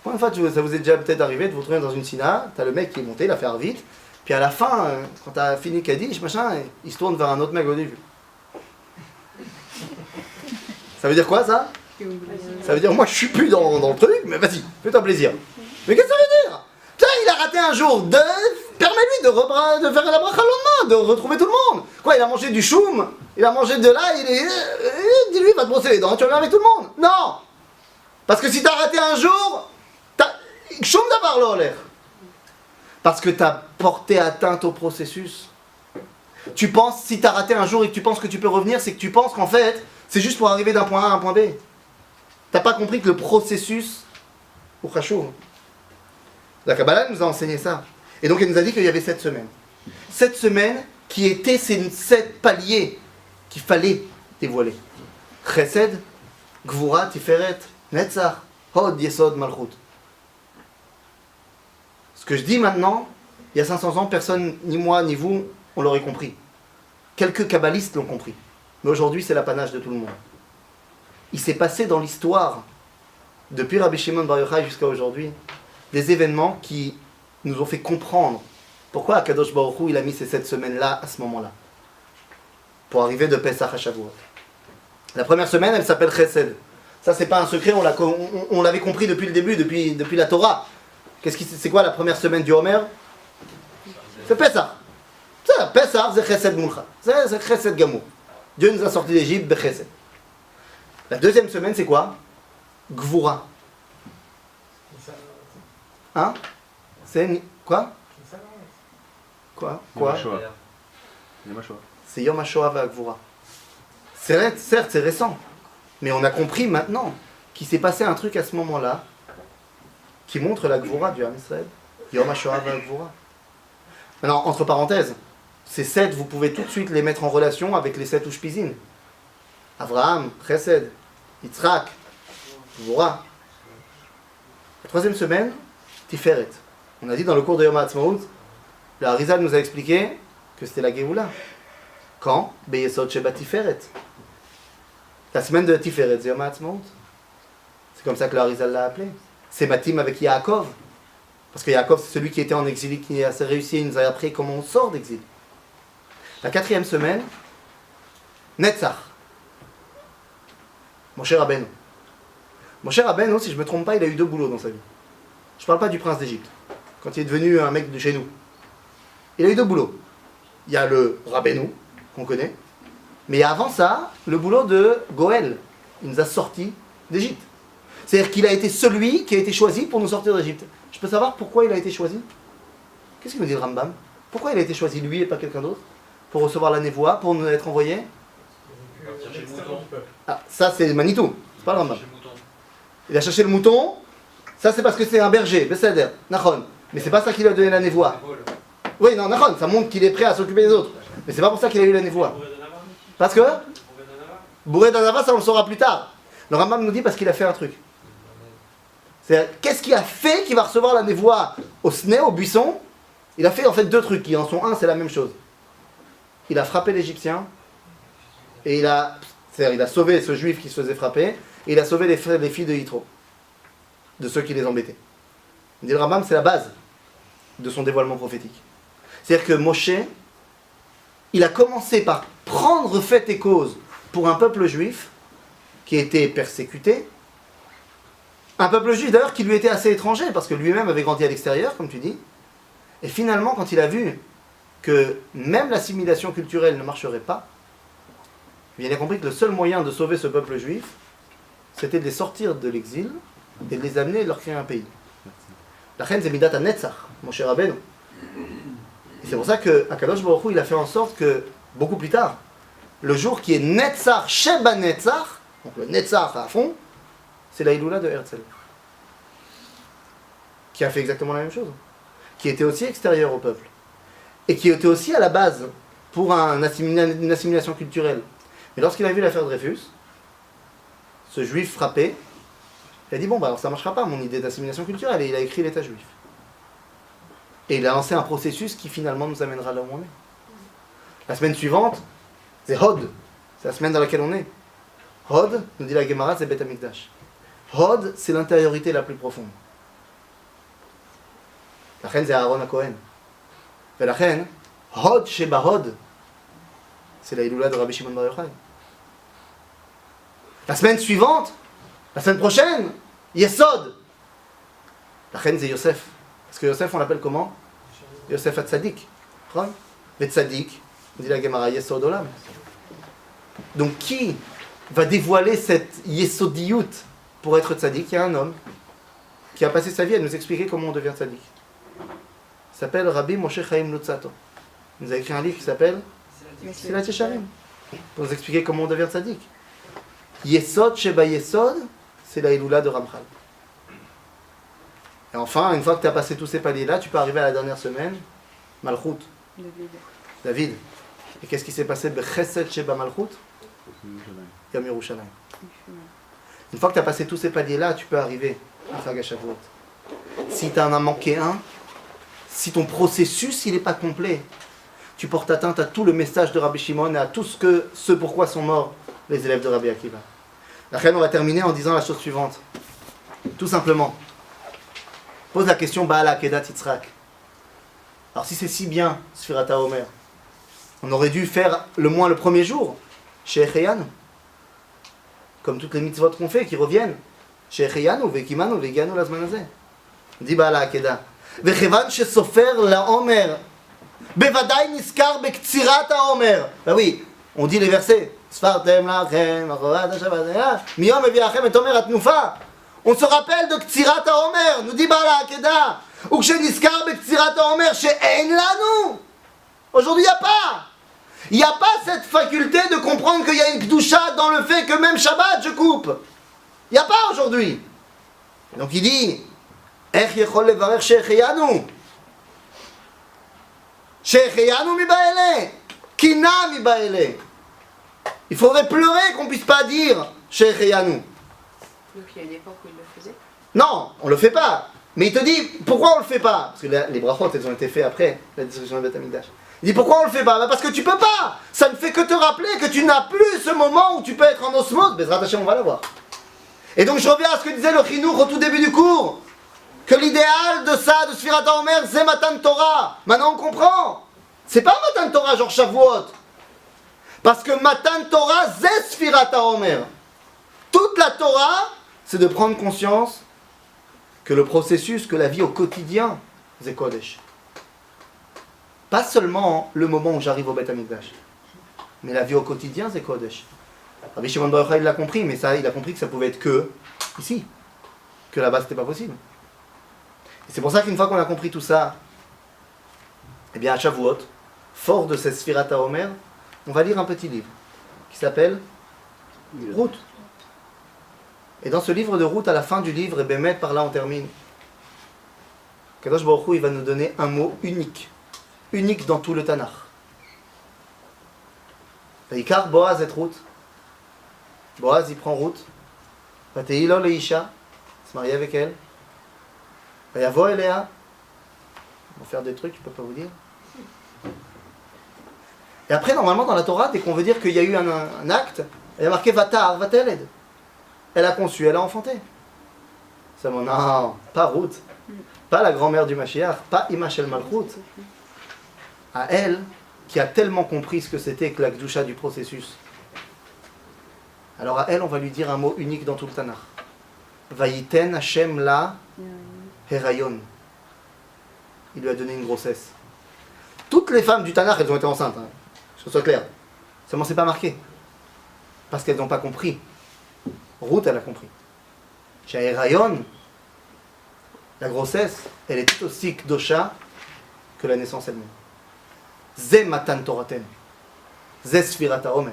Combien de fois ça vous est déjà peut-être arrivé de vous retrouver dans une synagogue, t'as le mec qui est monté, il a fait vite, puis à la fin, quand t'as fini Kaddish, machin, il se tourne vers un autre mec au début. Ça veut dire quoi ça? Ça veut dire moi je suis plus dans le truc, mais vas-y, fais-toi plaisir. Mais qu'est-ce que ça veut dire? Putain, il a raté un jour, permets-lui de faire la bracha le lendemain, de retrouver tout le monde. Quoi, il a mangé du choum, il a mangé de l'ail, dis-lui, va te brosser les dents, tu reviens avec tout le monde. Non. Parce que si t'as raté un jour, choum d'avoir l'olaire. Parce que t'as porté atteinte au processus. Tu penses, si t'as raté un jour et que tu penses que tu peux revenir, c'est que tu penses qu'en fait, c'est juste pour arriver d'un point A à un point B. T'as pas compris que le processus, au Khashour, la Kabbalah nous a enseigné ça. Et donc elle nous a dit qu'il y avait 7 semaines. 7 semaines qui étaient ces 7 paliers qu'il fallait dévoiler. Chesed, Gvura, Tiferet, Netzach, Hod, Yesod, Malchut. Ce que je dis maintenant, il y a 500 ans, personne, ni moi, ni vous, on l'aurait compris. Quelques kabbalistes l'ont compris. Mais aujourd'hui, c'est l'apanage de tout le monde. Il s'est passé dans l'histoire, depuis Rabbi Shimon Bar Yochai jusqu'à aujourd'hui, des événements qui nous ont fait comprendre pourquoi Akadosh Baruch Hu, il a mis ces 7 semaines-là, à ce moment-là, pour arriver de Pesach à Shavuot. La première semaine, elle s'appelle Chesed. Ça, c'est pas un secret, on l'avait compris depuis le début, depuis la Torah. C'est quoi la première semaine du Homer? C'est Pesach. Pesach, c'est Chesed Mulcha. C'est Chesed Gamur. Dieu nous a sortis d'Égypte, Bechesed. La deuxième semaine, c'est quoi? Gvura. Hein? C'est quoi? Quoi? C'est Yom HaShoah VaGvura. Certes, c'est récent. Mais on a compris maintenant qu'il s'est passé un truc à ce moment-là qui montre la Gvura du Ham Israël. Yom HaShoah VaGvura. Maintenant, entre parenthèses, ces 7, vous pouvez tout de suite les mettre en relation avec les 7 Ushpizin. Avraham, Chesed, Yitzhak, Gvura. La troisième semaine, Tiferet. On a dit dans le cours de Yom HaAtzmaut, le Harizal nous a expliqué que c'était la Géoula. Quand? Beyesod Sheba Tiferet. La semaine de Tiferet, c'est Yom HaAtzmaut. C'est comme ça que le Harizal l'a appelé. C'est Matim avec Yaakov. Parce que Yaakov, c'est celui qui était en exil, qui a assez réussi, il nous a appris comment on sort d'exil. La 4e semaine, Netzach. Moshe Rabbeinu. Moshe Rabbeinu, si je ne me trompe pas, il a eu 2 boulots dans sa vie. Je ne parle pas du prince d'Égypte, quand il est devenu un mec de chez nous. Il a eu 2 boulots. Il y a le Rabbeinu, qu'on connaît, mais avant ça, le boulot de Goël. Il nous a sortis d'Égypte. C'est-à-dire qu'il a été celui qui a été choisi pour nous sortir d'Égypte. Je peux savoir pourquoi il a été choisi? Qu'est-ce qu'il nous dit le Rambam? Pourquoi il a été choisi lui et pas quelqu'un d'autre? Pour recevoir la névoie, pour nous être envoyé? Ah, ça c'est Manitou, c'est pas le Rambam. Il a cherché le mouton, ça c'est parce que c'est un berger, Besséder, Nachon. Mais c'est pas ça qui lui a donné la névoie. Oui, non, Nachon, ça montre qu'il est prêt à s'occuper des autres. Mais c'est pas pour ça qu'il a eu la névoie. Parce que Bourré d'Anava, ça on le saura plus tard. Le Rambam nous dit parce qu'il a fait un truc. C'est qu'est-ce qui a fait qu'il va recevoir la névoie au sneh, au buisson? Il a fait en fait 2 trucs qui en sont un, c'est la même chose. Il a frappé l'Égyptien et il a sauvé ce juif qui se faisait frapper et il a sauvé les filles de Yitro, de ceux qui les embêtaient. Il dit le Rambam, c'est la base de son dévoilement prophétique. C'est-à-dire que Moshe, il a commencé par prendre fait et cause pour un peuple juif qui était persécuté. Un peuple juif d'ailleurs qui lui était assez étranger parce que lui-même avait grandi à l'extérieur, comme tu dis. Et finalement, quand il a vu que même l'assimilation culturelle ne marcherait pas, il a compris que le seul moyen de sauver ce peuple juif, c'était de les sortir de l'exil et de les amener et de leur créer un pays. La reine c'est Midat HaNetzach, Moshe Rabbeinu. Et c'est pour ça que Akadosh Baruch Hu, il a fait en sorte que, beaucoup plus tard, le jour qui est Netzach Sheba Netzach, donc le Netzach à fond, c'est la Iloula de Herzl, qui a fait exactement la même chose, qui était aussi extérieur au peuple, et qui était aussi à la base pour une assimilation culturelle. Mais lorsqu'il a vu l'affaire Dreyfus, ce juif frappé, il a dit bon bah alors ça ne marchera pas mon idée d'assimilation culturelle, et il a écrit l'État juif. Et il a lancé un processus qui finalement nous amènera là où on est. La semaine suivante, c'est Hod, c'est la semaine dans laquelle on est. Hod, nous dit la Gemara, c'est Beth Amikdash. Hod, c'est l'intériorité la plus profonde. La reine, c'est Aaron à Cohen. Et la reine, Hod Sheba Hod, c'est la Iloula de Rabbi Shimon Bar Yochai. La semaine suivante, la semaine prochaine, Yesod. La reine, c'est Yosef. Parce que Yosef, on l'appelle comment? Yosef Hatzadik. Mais Tzadik, dit la Gemara, Yesod Olam. Donc qui va dévoiler cette Yesodiyut pour être Tzadik? Il y a un homme qui a passé sa vie à nous expliquer comment on devient Tzadik. Il s'appelle Rabbi Moshe Chaim Luzzatto. Il nous a écrit un livre qui s'appelle Silat Yesharim, pour nous expliquer comment on devient Tzadik. Yesod Sheba Yesod, c'est la Iloula de Ramchal. Et enfin, une fois que tu as passé tous ces paliers-là, tu peux arriver à la dernière semaine, Malchut. David. Et qu'est-ce qui s'est passé? Chesed Sheba Malchut, Yom Yerushalayim. Une fois que tu as passé tous ces paliers-là, tu peux arriver à Chag HaShavuot. Si tu en as manqué un, si ton processus il n'est pas complet, tu portes atteinte à tout le message de Rabbi Shimon et à tout ce pourquoi sont morts les élèves de Rabbi Akiva. La reine, on va terminer en disant la chose suivante. Tout simplement, pose la question Baal HaKedat Yitzhak. Alors si c'est si bien, Sfirat HaOmer, on aurait dû faire le moins le premier jour, chez Echeyanu. Comme toutes les mitzvot qu'on fait, qui reviennent. Chez Echeyanu, Vekimanu, Veganu, Lazmanazé. Dit Baal HaKedah. Vechevan shesofer laOmer. Bevadai niskar bektsirat haOmer. Ben oui, on dit les versets. Sfartem lachem, achovat hashavat, miyom eviachem et omer atnufa. On se rappelle de Ktsirat HaOmer, nous dit Baal HaKedah. Ou que chez niskar bektsirat haOmer, chez Ein Lanu. Aujourd'hui, il n'y a pas. Il n'y a pas cette faculté de comprendre qu'il y a une Kdusha dans le fait que même Shabbat je coupe. Il n'y a pas aujourd'hui. Donc il dit Ech yechol levarer she'echeyanu. She'echeyanu mi ba'ele. Kina mi ba'ele. Il faudrait pleurer qu'on ne puisse pas dire she'echeyanu. Donc il y a une époque où il le faisait? Non, on ne le fait pas. Mais il te dit pourquoi on ne le fait pas. Parce que les brachot, elles ont été faites après la destruction de Beth Amikdash. Il dit pourquoi on le fait pas? Parce que tu peux pas. Ça ne fait que te rappeler que tu n'as plus ce moment où tu peux être en osmose. Bezrat Hashem, on va l'avoir. Et donc je reviens à ce que disait le Chinour au tout début du cours. que l'idéal de ça, de Sfirat HaOmer, c'est Matan Torah. Maintenant on comprend. C'est pas Matan Torah genre Shavuot. Parce que Matan Torah, c'est Sfirat HaOmer. Toute la Torah, c'est de prendre conscience que le processus, que la vie au quotidien, c'est Kodesh. Pas seulement le moment où j'arrive au Beth Amikdash, mais la vie au quotidien, c'est Kodesh. Rabbi Shimon Bar Yochai, il l'a compris, mais ça, il a compris que ça pouvait être que ici, que là-bas, c'était pas possible. Et c'est pour ça qu'une fois qu'on a compris tout ça, eh bien, à Shavuot, fort de cette Sfirat HaOmer, on va lire un petit livre qui s'appelle Ruth. Et dans ce livre de Ruth, à la fin du livre, et Bémet, par là on termine, Kadosh Baruch Hu, il va nous donner un mot unique. Unique dans tout le Tanakh. Vaikar Boaz et Ruth. Boaz, il prend Ruth. Vateilo Leisha, se marie avec elle. Vayavo Elea. On va faire des trucs, je peux pas vous dire. Et après, normalement, dans la Torah, dès qu'on veut dire qu'il y a eu un acte, il y a marqué Vatar, Vateled. Elle a conçu, elle a enfanté. C'est mon non, pas Ruth. Pas la grand-mère du Mashiach, pas Imachel Malchut. À elle, qui a tellement compris ce que c'était que la Gdusha du processus. Alors à elle, on va lui dire un mot unique dans tout le Tanakh. Vayiten Hashem la Herayon. Il lui a donné une grossesse. Toutes les femmes du Tanakh, elles ont été enceintes. Hein. Que ce soit clair. Seulement, c'est pas marqué. Parce qu'elles n'ont pas compris. Ruth, elle a compris. Chez Herayon, la grossesse, elle est tout aussi Kdosha que la naissance elle-même. Zé Matan Toraten. Zé Sfirat HaOmer.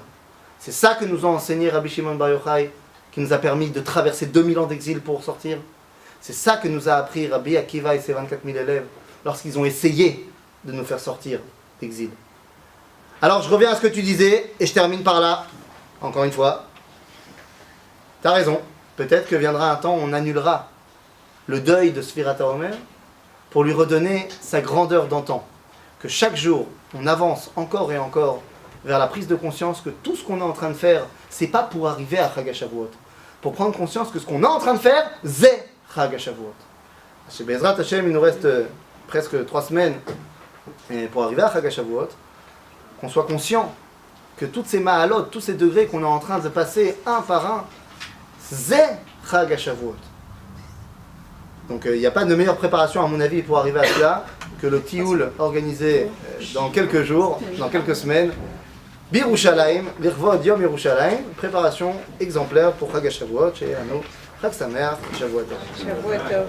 C'est ça que nous a enseigné Rabbi Shimon Bar Yochai, qui nous a permis de traverser 2000 ans d'exil pour sortir. C'est ça que nous a appris Rabbi Akiva et ses 24 000 élèves lorsqu'ils ont essayé de nous faire sortir d'exil. Alors je reviens à ce que tu disais et je termine par là. Encore une fois. T'as raison. Peut-être que viendra un temps où on annulera le deuil de Sfirat HaOmer pour lui redonner sa grandeur d'antan. Que chaque jour, on avance encore et encore vers la prise de conscience que tout ce qu'on est en train de faire, c'est pas pour arriver à Chag HaShavuot. Pour prendre conscience que ce qu'on est en train de faire, c'est Chag HaShavuot. Chez Bezrat Hashem, il nous reste presque 3 semaines pour arriver à Chag HaShavuot. Qu'on soit conscient que toutes ces ma'alot, tous ces degrés qu'on est en train de passer un par un, c'est Chag HaShavuot. Donc il n'y a pas de meilleure préparation à mon avis pour arriver à cela que le tioul organisé dans quelques jours, dans quelques semaines. Birushalayim, l'Irvod Yom Yerushalayim, préparation exemplaire pour Chag HaShavuot chez Ano, Chag Sameach, Shavuot Tov.